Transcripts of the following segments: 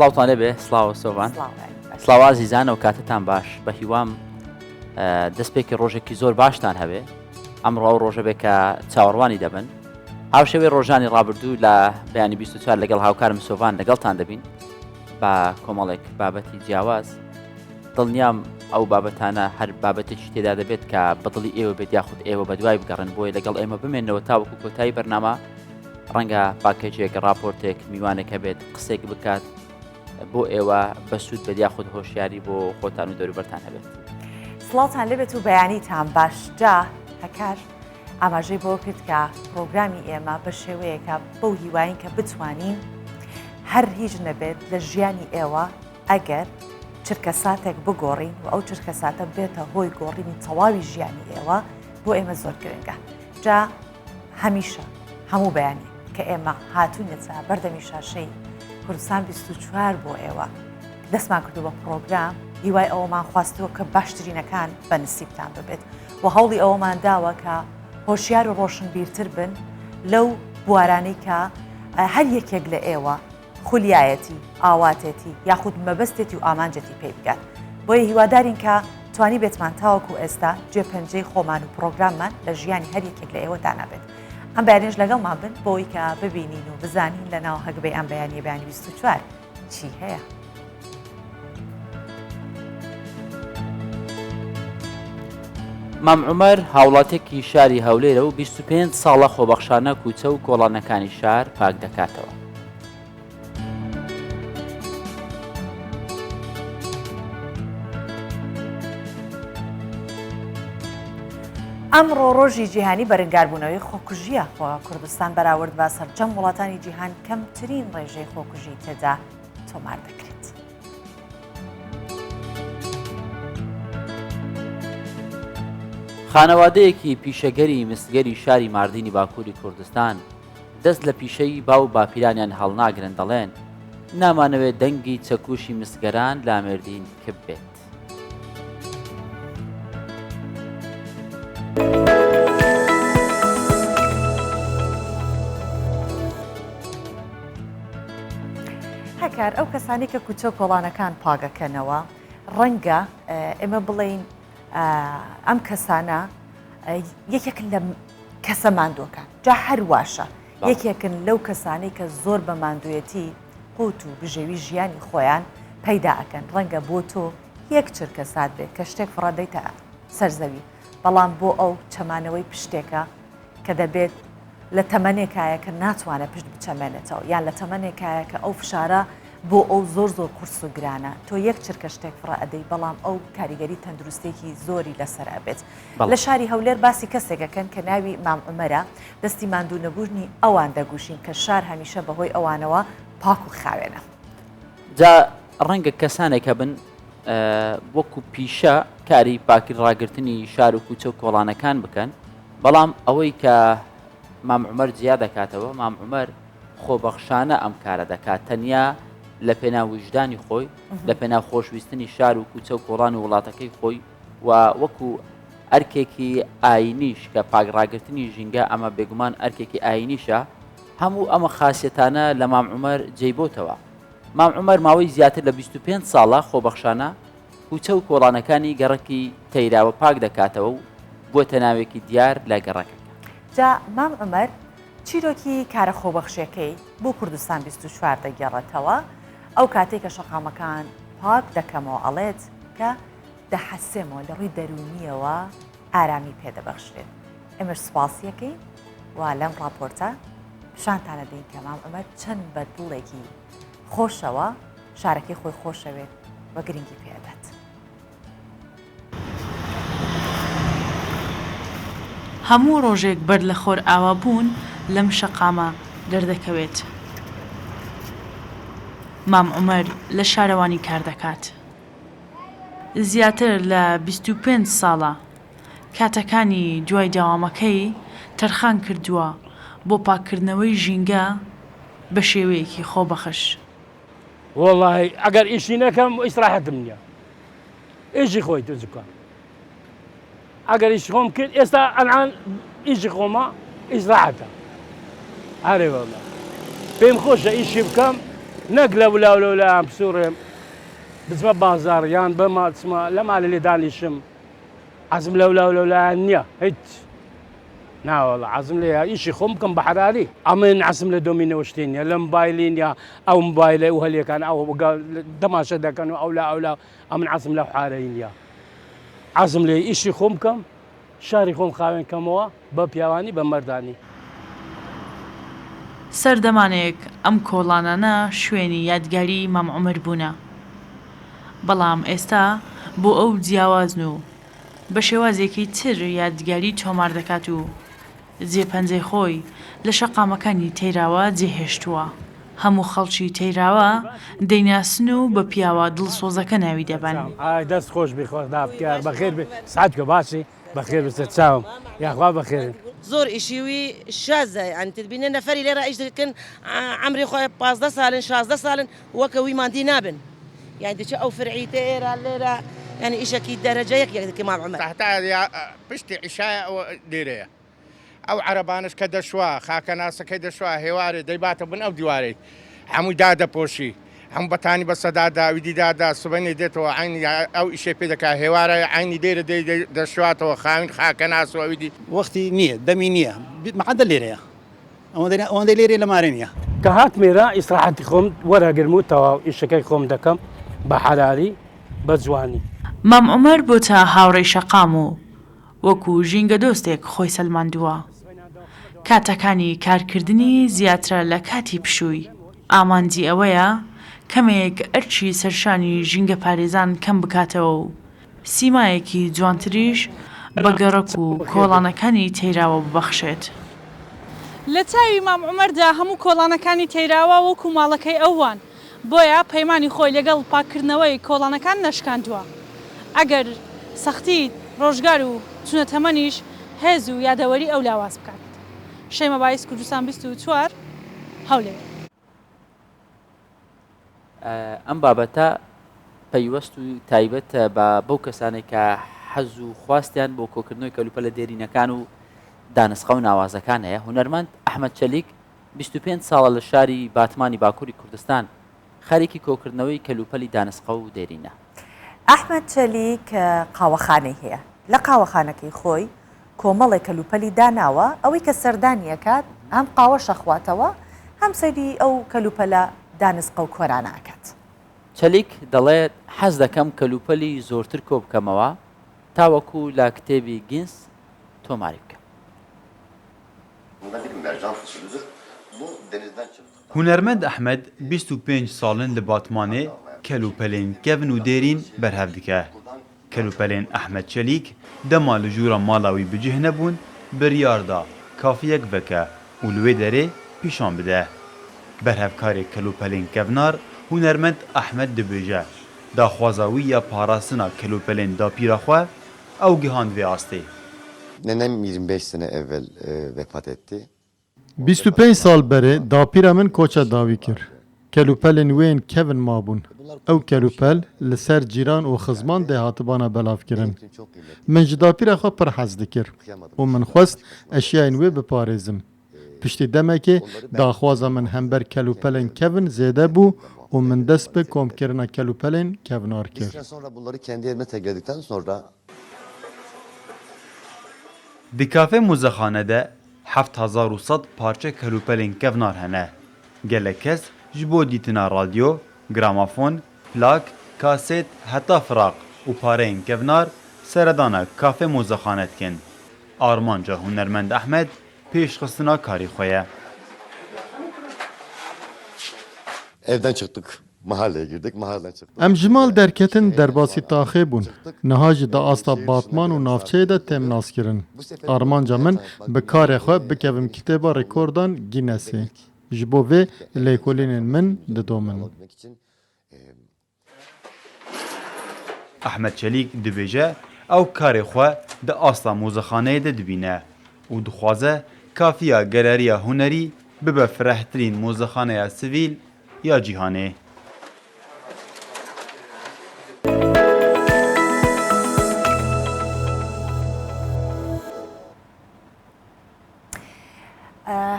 سلااوتان لێبێ سلااو سۆڤان سلااو عزیزانە و کاتتان باش بە هیوام دەستپێکی ڕۆژێکی زۆر باشتان هەبێ ئەمڕۆ ئەو ڕۆژە بێ کە چاوەڕوانی دەبن هاوشێوەی ڕۆژانی ڕابردوو لە بەیانی 24 لەگەڵ هاوکارم سۆڤان لەگەڵتان دەبین بە کۆمەڵێک بابەتی جیاواز دڵنیام ئەو بابەتانە هەر بابەتێکی تێدا دەبێت کە بەدڵی ئێوە بێت یاخود ئێوە بە دوای بگەڕن بۆی لەگەڵ ئێمە بمێنەوە تاوەکو کۆتایی بەرنامە ڕەنگە پاکێجێک راپۆرتێک میوانێکە بێت قسێک بکات بۆ ئێوە بەسوود بێت یاخود هۆشیاری بۆ خۆتان و دەوروبەرتان هەبێت. سڵاتان لێبێت و بەیانیتان باشجا هەکار ئاماژەی بۆ کرد کە پرۆگرامی ئێمە بە شێوەیەکە بەو هیواین کە بتوانین هەر هیچ نەبێت لە ژیانی ئێوە ئەگەر چرکە ساتێک بگۆڕین و ئەو چرکە ساتە بێتە هۆی گۆڕینی تەواوی ژیانی ئێوە بۆ ئێمە زۆر گرنگە. جا هەمیشە هەموو بەیانی کە ئێمە هاتوونێتە بەردەمی شاشەی کوردستان 24 بۆ ئێوە دەستمان کردو بە پرۆگرام هیوای ئەوەمان خواستەوە کە باشترینەکان بە نسیبتان ببێت و هەوڵی ئەوەمان داوە کە هۆشیار و ڕۆشنبیرتر بن لەو بوارانەی کە هەر یەکێک لە ئێوە خولیایەتی ئاواتێتی یاخود مەبەستێتی و ئامانجەتی پێی بگات بۆیە هیوادارین کە توانی بێتمان تاوەکو ئێستا جێپەنجەی خۆمان و پرۆگراممان لە ژیانی هەر یەکێک لە ئێوە دانابێت. ئەم بەیانیش لەگەڵمان بن بۆی کە ببینین و بزانین لە ناو هەگبەی ئەم بەیانی بەیانی 24 چی هەیە. مام عومەر هاوڵاتێکی شاری هەولێرە و 25 ساڵە خۆبەخشانە کوچە و کۆڵانەکانی شار پاک دەکاتەوە. ئەمڕۆ ڕۆژی جیهانی بەرەنگاربوونەوەی خۆکوژیە خۆ کوردستان بەراورد بە سەرجەم وڵاتانی جیهان کەمترین ڕێژەی خۆکوژی تێدا تۆمار دەکرێت. خانەوادەیەکی پیشەگەری مستگەری شاری ماردینی باکووری کوردستان دەست لە پیشەی باو باپیرانیان هەڵناگرن دەڵێن نامانەوێت دەنگی چەکوشی مستگەران لا مێردین کب بێت. هەکار ئەو کەسانی کە کوچە کۆڵانەکان پاگەکەنەوە ڕەنگە ئێمە بڵێین ئەم کەسانە یەکێکن لە کەسە ماندووەکان جا هەرواشە یەکێکن لەو کەسانەی کە زۆر بە ماندوێتی قوت و بژێوی ژیانی خۆیان پەیدا ئەکەن ڕەنگە بۆ تۆ یەک چرکە سات بێت کە شتێک فڕەدەیتە سەرزەوی بەڵام بۆ ئەو چەمانەوەی پشتێکە کە دەبێت لە تەمەنێکایە کە ناتوانە پشت بچەمێنێتەوە یان لە تەمەنێکایە کە ئەو فشارە بۆ ئەو زۆر قورس و گرانە تۆ یەک چرکە شتێک فڕە ئەدەی بەڵام ئەو کاریگەری تەندروستێکی زۆری لەسەر ئەبێت. لە شاری هەولێر باسی کەسێکەکەن کە ناوی مام عومەرە دەستی ماندوو نەبوونی ئەوان دەگوشین کە شار هەمیشە بەهۆی ئەوانەوە پاک و خاوێنە. جا ڕەنگە کەسانێکە بن وەکو پیشە کاری پاکی ڕاگررتنی شار و کوچە و کۆڵانەکان بکەن بەڵام ئەوەی کە مام عومەر جیا دەکاتەوە مام عومەر خۆبەخشانە ئەم کارە دەکات تەنیا لە پێناو وجدانی خۆی لە پێناو خۆشویستنی شار و کوچە و کۆڵان و وڵاتەکەی خۆی و وەکو ئەرکێکی ئاینیش کە پاگڕاگررتنی ژینگە ئەمە بێگومان ئەرکێکی ئاینیشە هەموو ئەمە خاصیەتانە لە مام عومەر جێیبۆتەوە. مام عومەر ماوەی زیاتر لە 25 ساڵە خۆبەخشانە کوچە و کۆڵانەکانی گەڕەکی تەیراوە پاک دەکاتەوە و بۆتە ناوێکی دیار لە گەڕەکە. جا مام عومەر چیرۆکی کارە خۆبەخشیەکەی بۆ کوردستان 24 دەگەڕێتەوە ئەو کاتێک کە شەقامەکان پاک دەکەمەوە ئەڵێت کە دەحەسێمەوە لە ڕووی دەرونیەوە ئارامی پێدەبەخشێت. ئێمەش سوپاسیەکەی و لەم راپۆرتە پیشانتانە دەین کە مام عومەر چەند بەدڵێکی خۆشەوە شارەکەی خۆی خۆشەوێت و گرنگی پێدات. هەموو ڕۆژێک بەر لە خۆر ئاوا بوون لەم شەقامە دەردەکەوێت. مام عومەر لە شارەوانی کار دەکات. زیاتر لە 25 ساڵە کاتەکانی دوای داوامەکەی تەرخان کردووە بۆ پاکردنەوەی ژینگە بە شێوەیەکی خۆبەخش. والله ئەگەر ئیشی نەکەم ئیسراحەتم نییە ئیشی خۆی تو بکە ئەگەر ئیشی خۆم کرد ئێستا ئەلعان ئیشی خۆمە ئیسراحەتە هەرێ والله پێم خۆشە ئیشی بکەم نقله ولا بسوريا بزما بازاريان بما تسمى لما اللي دانيشم عزم لولا نيا هيت نا والله عزم لي شيء خمكم بحراري امين عزم لدومينو وشتينيا لموبايلين يا او موبايلي وهلي كان او قال دماشة دا كانوا او لا امين عزم له حارين يا عزم لي شيء خمكم شاري خم خاوين كموا ببيواني بمرداني سەردەمانێک ئەم کۆڵانانە شوێنی یادگاری مام عومەر بوونە. بەڵام ئێستا بۆ ئەو جیاوازن و بە شێوازێکی تر یادگاری تۆمار دەکات و جێپەنجەی خۆی لە شەقامەکانی تەیراوە جێهێشتووە. هەموو خەڵکی تەیراوە دەیناسن و بە پیاوە دڵسۆزەکە ناوی دەبن. دەست خۆش بخۆدا بکار بەخێر سعاتکە باسی بەخێر بستە چاوم یاخوا بەخێر. زۆر ئیشیوی شازە ئەن تبینە نەفەری لێرە ئیش دەکەن عەمری خۆی 15 ساڵن 16 ساڵن وەکە وی ماندی نابن یعنی دەچێ ئەو فرعیتە ئێرە لێرە یعنی ئیشەکی دەرەجەیەک یەکدەکە مام عومەر تحتا پشتی عیشایە لێرەیە ئەو عەرەبانش کە دەشوا خاکە ناسەکەی دەشوا هێوارێ دەیباتە بن ئەو دیوارەی هەمووی دادەپۆشی هەموو بەتانی بەسەدادا ویدی دادا سبەنی دێتەوە عینی ئەو ئیشێ پێ دەکا هێوارە عینی دێرە دەشواتەوە خاوین خاکە ناسەوە ویدی وەختی نییە دەمی نییە مەعەدە لێرەیە ئەوەندەی لێرێ لەمارە نییە کە هات مێرە ئیسراحەتی خۆم وەرەگرم و تەواو ئیشەکەی خۆم دەکەم بە حەلاری بە جوانی. مام عومەر بۆ تا هاوڕێی شەقام و وەکو ژینگە دۆستێک خۆی سەلماندووە. کاتەکانی کارکردنی زیاترە لە کاتی پشووی. ئامانجی ئەوەیە کەمێک ئەرچی سەرشانی ژینگە پارێزان کەم بکاتەوە و سیمایەکی جوانتریش بە گەڕک و کۆڵانەکانی تەیراوە ببەخشێت. لە چاوی مام عومەردا هەموو کۆڵانەکانی تەیراوە وەکو ماڵەکەی ئەوان بۆیە پەیمانی خۆی لەگەڵ پاکردنەوەی کۆڵانەکان نەشکاندووە. ئەگەر سەختی ڕۆژگار و چونەتەمەنیش هێز و یادەوەری ئەو لاواز بکات. شەیمە بایس کوردستان 24 هەولێر. ئەم بابەتە پەیوەست و تایبەت بە بەو کەسانێک کە حەز و خواستیان بۆ کۆکردنەوەی کەلوپە لە دێرینەکان و دانسخە و ناوازەکان هەیە. هونەرمەند ئەحمەد چەلیک 25 ساڵە لە شاری باتمانی باکووری کوردستان خەریکی کۆکردنەوەی کەلوپەلی دانسخە و دێرینە. ئەحمەد چەلیک قاوەخانەی هەیە لە قاوەخانەکەی خۆی کۆمەڵی کەلوپەلی داناوە ئەوەی کە سەردانیەکات هەم قاوە شەخواتەوە هەم سەیری ئەو کەلوپەلە دانسقە و کۆرانە ئەکات. چەلیک دەڵێت حەز دەکەم کەلوپەلی زۆرتر کۆ بکەمەوە تاوەکو لە کتێبی گینس تۆماری بکەم. هونەرمەند ئەحمەد 25 ساڵن لە باتمانێ کەلوپەلێن کەڤن و دێرین بەرهەف دکە. کەلوپەلێن ئەحمەد چەلیک دەما لە ژوورە ماڵاوی بجه نەبوون بڕیاردا کافیەک بکە و لێ دەرێ پیشان بدە. بەرهەفکارێک کەلوپەلێن کەڤنار هونەرمەند ئەحمەد دەبێژە داخوازاوی یا پاراستنا کەلوپەلێن داپیرەخوا ئەو گیهاند vê astê. Nenem 25 sene evvel vefat etti. 25 sal berê dapîra min koça dawî kir. Kelûpelên wên kevin mabûn. Ew kelûpel li ser cîran û xizman dê hatibana belav kirin. Min ji dapîra xwe pir hez dikir û min xwest eşyayên wê biparêzim. Piştî demekê daxwaza min hember kelûpelên kevin zêde bû û min dest bi komkirina kelûpelên kevnar kir. Sonra bunları kendi yerine tekledikten sonra Di kafê muzexane de 7100 parça kelûpelên kevnar hene. Gelek kes ji bo dîtina radyo, gramofon, plak, kaset heta firaq û pareyên kevnar seredana kafê muzexane dikin. Armanca Hunermend Ehmed pêşxistina karî xwe ye. evden çıktık. Mahalleye girdik, mahalleden çıktık. Em ji mal derketin derbasî taxê bûn. Niha jî da asta batman û navçeyê de têm naskirin. Armanca min bi karê xwe bikevim kitêba rêkordan Guinnessê. Ji bo vê lêkolînên min didomin. Ehmed Çelik dibêje ew karê xwe di asta muzexaneyê de dibîne û dixwaze kafiya geleriya hunerî bibe firehtirîn muzexaneya sivîl ya cîhanê.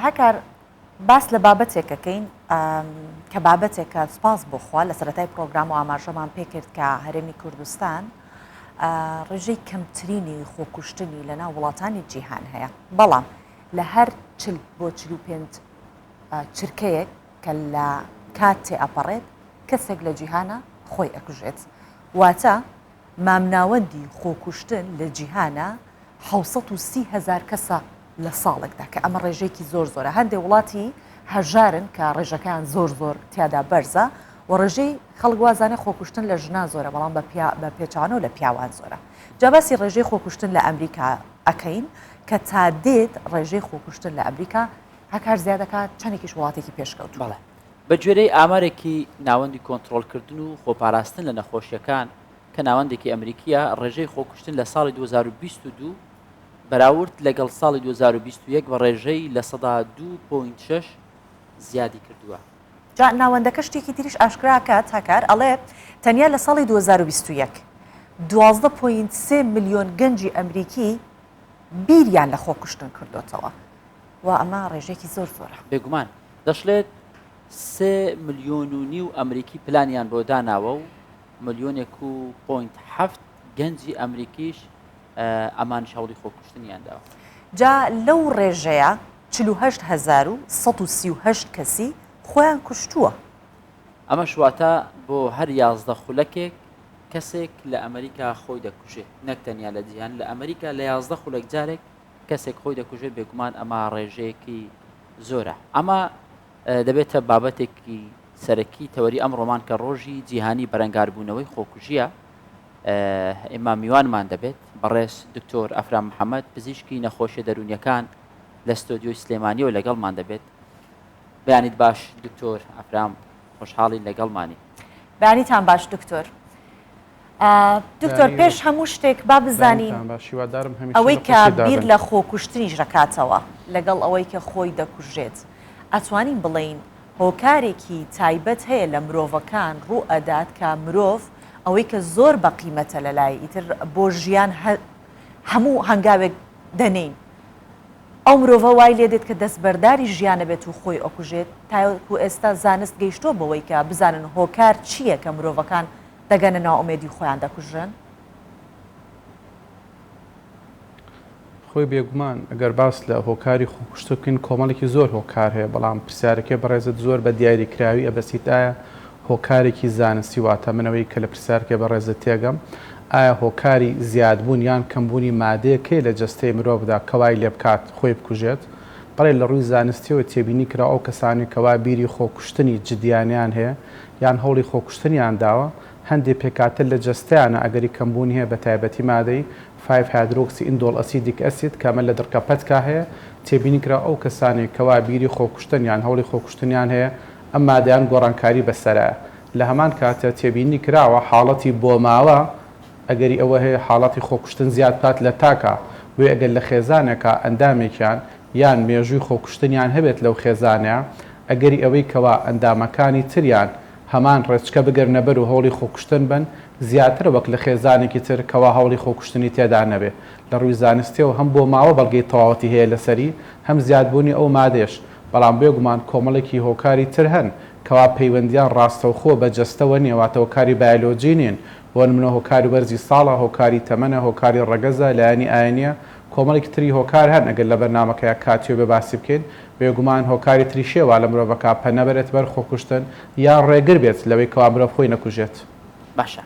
هەکار باس لە بابەتێکەکەین کە بابەتێکە سپاس بخوا لە سەرەتای پرۆگرام و ئاماژەمان پێکرد کە هەرێمی کوردستان ڕێژەی کەمترینی خۆکوشتنی لە ناو وڵاتانی جیهان هەیە بەڵام لە هەر 40 بۆ 45 چرکەیەک کە لە کات تێئەپەڕێت کەسێک لە جیهانە خۆی ئەکوژێت واتە مامناوەندی خۆکوشتن لە جیهانە 630,000 کەسە لە ساڵێکدا کە ئەمە ڕێژێکی زۆر زۆرە هەندێک وڵاتی هەژارن کە ڕێژەکان زۆر تیادا بەرزە و ڕێژەی خەڵک وازانێ خۆکوشتن لە ژنا زۆرە بەڵام بە پێچانە و لە پیاوان زۆرە جاباسی ڕێژەی خۆکوشتن لە ئەمریکا ئەکەین کە تا دێت ڕێژەی خۆکوشتن لە ئەمریکا هەکار زیادەکات چەندێکیش وڵاتێکی پێشکەوت بەڵێ بە گوێرەی ئامارێکی ناوەندی کۆنتترۆلکردن و خۆپاراستن لە نەخۆشیەکان کە ناوەندێکی ئەمریکیە ڕێژەی خۆکوشتن لە ساڵی 2022 بەراورد لەگەڵ ساڵی 2021 بە ڕێژەی لە 2.6 زیادی کردووە. جا ناوەندەکە شتێکی تریش ئاشکراکات هەکار ئەڵێ تەنیا لە ساڵی 2021 12.3 ملیۆن گەنجی ئەمریکی بیریان لە خۆکوشتن کردوتەوە و ئەمە ڕێژێکی زۆر زۆرە. بێگومان دەشڵێت 3.5 ملیۆن ئەمریکی پلانیان بۆ داناوە و 1.7 گەنجی ئەمریکیش ئەمان شاوڵی خۆکوشتنیان داوە. جا لەو ڕێژەیە 48,138 کەسی خۆیان کوشتووە. ئەمە شواتە بۆ هەر 11 خولەکێک کەسێک لە ئەمریکا خۆی دەکوژێت نەک تەنیا لە جیهان لە ئەمریکا لە 11 خولەک جارێک کەسێک خۆی دەکوژێت بێگومان ئەمە ڕێژەیەکی زۆرە. ئەمە دەبێتە بابەتێکی سەرەکی تەوەری ئەم ڕۆمان کە ڕۆژی جیهانی بەرەنگاربوونەوەی خۆکوژیە ئێمە میوانمان دەبێت بەڕێز دکتۆر ئەفرام محەممەد پزیشکی نەخۆشیە دەرونیەکان لە ستۆدیۆی سلێمانی و لەگەڵمان دەبێت بەیانیت باش دکتۆر ئەفرام خۆشحاڵی لەگەڵمانی. بەیانیتان باش دکتۆر. دکتۆر پێش هەموو شتێک با بزانین ئەوەی کە بیر لە خۆکوشتنیش ڕکاتەوە لەگەڵ ئەوەی کە خۆی دەکوژێت ئەتوانین بڵین هۆکارێکی تایبەت هەیە لە مرۆڤەکان ڕوو ئەدات کە مرۆڤ ئەوەی کە زۆر بە قیمەتە لە لای ئیتر بۆ ژیان هەموو هەنگاوێک دەنین ئەو مرۆڤە وای لێ دێت کە دەستبەرداری ژیانە بێت و خۆی ئۆکوژێت تاکو ئێستا زانست گەیشتۆ بەوەی کە بزانن هۆکار چییە کە مرۆڤەکان دەگەنە ناوئومێدی خۆیان دەکوژن؟ خۆی بێگومان ئەگەر باس لە هۆکاری خۆکوشتەکەین کۆمەڵێکی زۆر هۆکار هەیە بەڵام پرسیارەکە بەڕێزت زۆر بە دیاریکراوی ئەبەسیت ئایا هۆکارێکی زانستی واتە منەوەی کە لە پرسیارکە بەڕێزت تێگەم ئایا هۆکاری زیادبوون یان کەمبوونی مادەیەکەی لە جەستەی مرۆڤدا کەوای لێ بکات خۆی بکوژێت بەڵێ لە ڕووی زانستیەوە تێبینی کرا ئەو کەسانی کەوا بیری خۆکوشتنی جدیانیان هەیە یان هەوڵی خۆکوشتنیان داوە هەندێک پێکاتر لە جەستیانە ئەگەری کەمبوونی هەیە بە تایبەتی مادەی 5 هایدرۆکسی ئیندۆڵ ئەسیدیک ئەسید کامە لە دڕکەپەتکا هەیە تێبینی کرا ئەو کەسانی کەوا بیری خۆکوشتن یان هەوڵی خۆکوشتنیان هەیە ئەم مادەیان گۆڕانکاری بەسەرە لە هەمان کاتە تێبینی کراوە حاڵەتی بۆ ماوە ئەگەری ئەوە هەیە حاڵەتی خۆکوشتن زیاد بکات لە تاکە وێ ئەگەر لە خێزانێکە ئەندامێکیان یان مێژووی خۆکوشتنیان هەبێت لەو خێزانەیە ئەگەری ئەوەی کەوا ئەندامەکانی تریان هەمان ڕێچکە بگەرنە بەر و هەوڵی خۆکوشتن بن زیاتر وەک لە خێزانێکی تر کەوا هەوڵی خۆکوشتنی تێدا نەبێ لە ڕووی زانستیەوە هەم بۆ ماوە بەڵگەی تەواوەتی هەیە لەسەری هەم زیادبوونی ئەو مادێش بەڵام بێگومان کۆمەڵێکی هۆکاری تر هەن کەوا پەیوەندیان ڕاستەوخۆ بە جەستەوە نێواتە هۆکاری بایۆلۆجی نین بۆ نمونە هۆکاری وەرزی ساڵە هۆکاری تەمەنە هۆکاری ڕەگەزە لایەنی ئاینیە کۆمەڵێکی تری هۆکار هەن ئەگەر لە بەرنامەکەیە کاتیۆ بێ باسی بکەین بێگومان هۆکاری تریشێوە لە مرۆڤەکە پەنەبەرێت بەر خۆکوشتن یان ڕێگر بێت لەوەی کەوا مرۆڤ خۆی نەکوژێت. باشە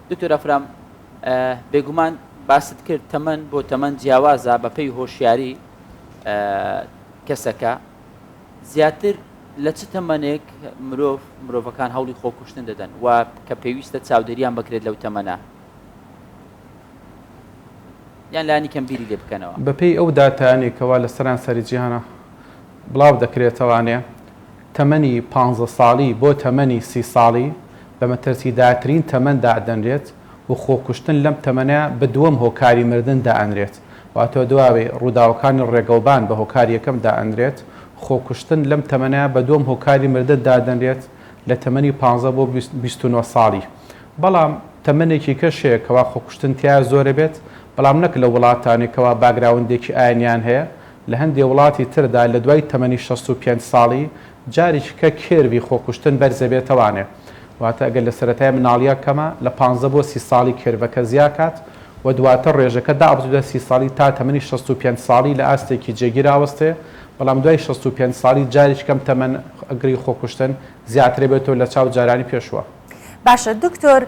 دکتۆر ئەفرام بێگومان باست کرد تەمەن بۆ تەمەن جیاوازە بە پێی هۆشیاری کەسەکە زیاتر لە چ تەمەنێک مرۆڤەکان هەوڵی خۆکوشتن دەدەن و کە پێویستە چاودێریان بکرێت لەو تەمەنە یان لانی کەم بیری لێ بکەنەوە بەپێی ئەو داتانێکەوە لە سەران سەری جیهانە بڵاو دەکرێتەوانێ تەمەنی 15 ساڵی بۆ تەمەنی 30 ساڵی بە مەترسیداترین تەمەندا ئەدەنرێت و خۆکوشتن لەم تەمەنە بە دووەم هۆکاری مردن دائەنرێت واتۆ دواوێ ڕووداوەکانی ڕێگەوبان بە هۆکاری یەکەم دائەنرێت خۆکوشتن لەم تەمەنە بە دووەم هۆکاری مردن دادەنرێت لە تەمەنی 15 بۆ 29 ساڵی بەڵام تەمەنێکی کەشەیە کەوا خۆکوشتن تیا زۆرە بێت بەڵام نەک لە وڵاتانێکەوە باگراوندێکی ئاینیان هەیە لە هەندێک وڵاتی تردا لە دوای تەمەنی 65 ساڵی جارێککە کێروی خۆکوشتن بەرزەبێتەوانێ واتە ئەگەر لە سەرەتای مناڵیە کەمە لە 15 بۆ 30 ساڵی کێروەکە زیاکات و دواتە ڕێژەکە دابدودە 30 ساڵی تا تەمەنی 65 ساڵی لە ئاستێکی جێگیر ئاوەستێ بەڵام دوای 65 ساڵی جارێک کەم تەمەن ئەگری خۆکوشتن زیاترێ بێتەوە لە چاو جارانی پێشوە. باشە دکتۆر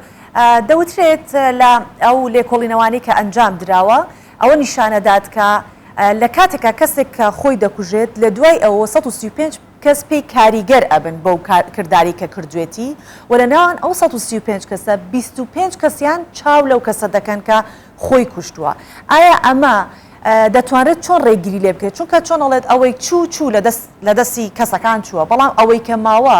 دەوترێت لە ئەو لێکۆڵینەوانی کە ئەنجام درراوە ئەوە نیشانەدات کە لە کاتێکا کەسێک کە خۆی دەکوژێت لە دوای ئەوە 135 کەس پێی کاریگەر ئەبن بەو کردداری کە کردوێتی و لە ناوان ئەو 135 کەسە 25 کەسیان چاو لەو کەسە دەکەن کە خۆی کوشتووە. ئایا ئەمە دەتوانێت چۆن ڕێگیری لێ بکرێت چونکە چۆنڵێت ئەوەی چوو لە دەستی کەسەکان چووە بەڵام ئەوەی کە ماوە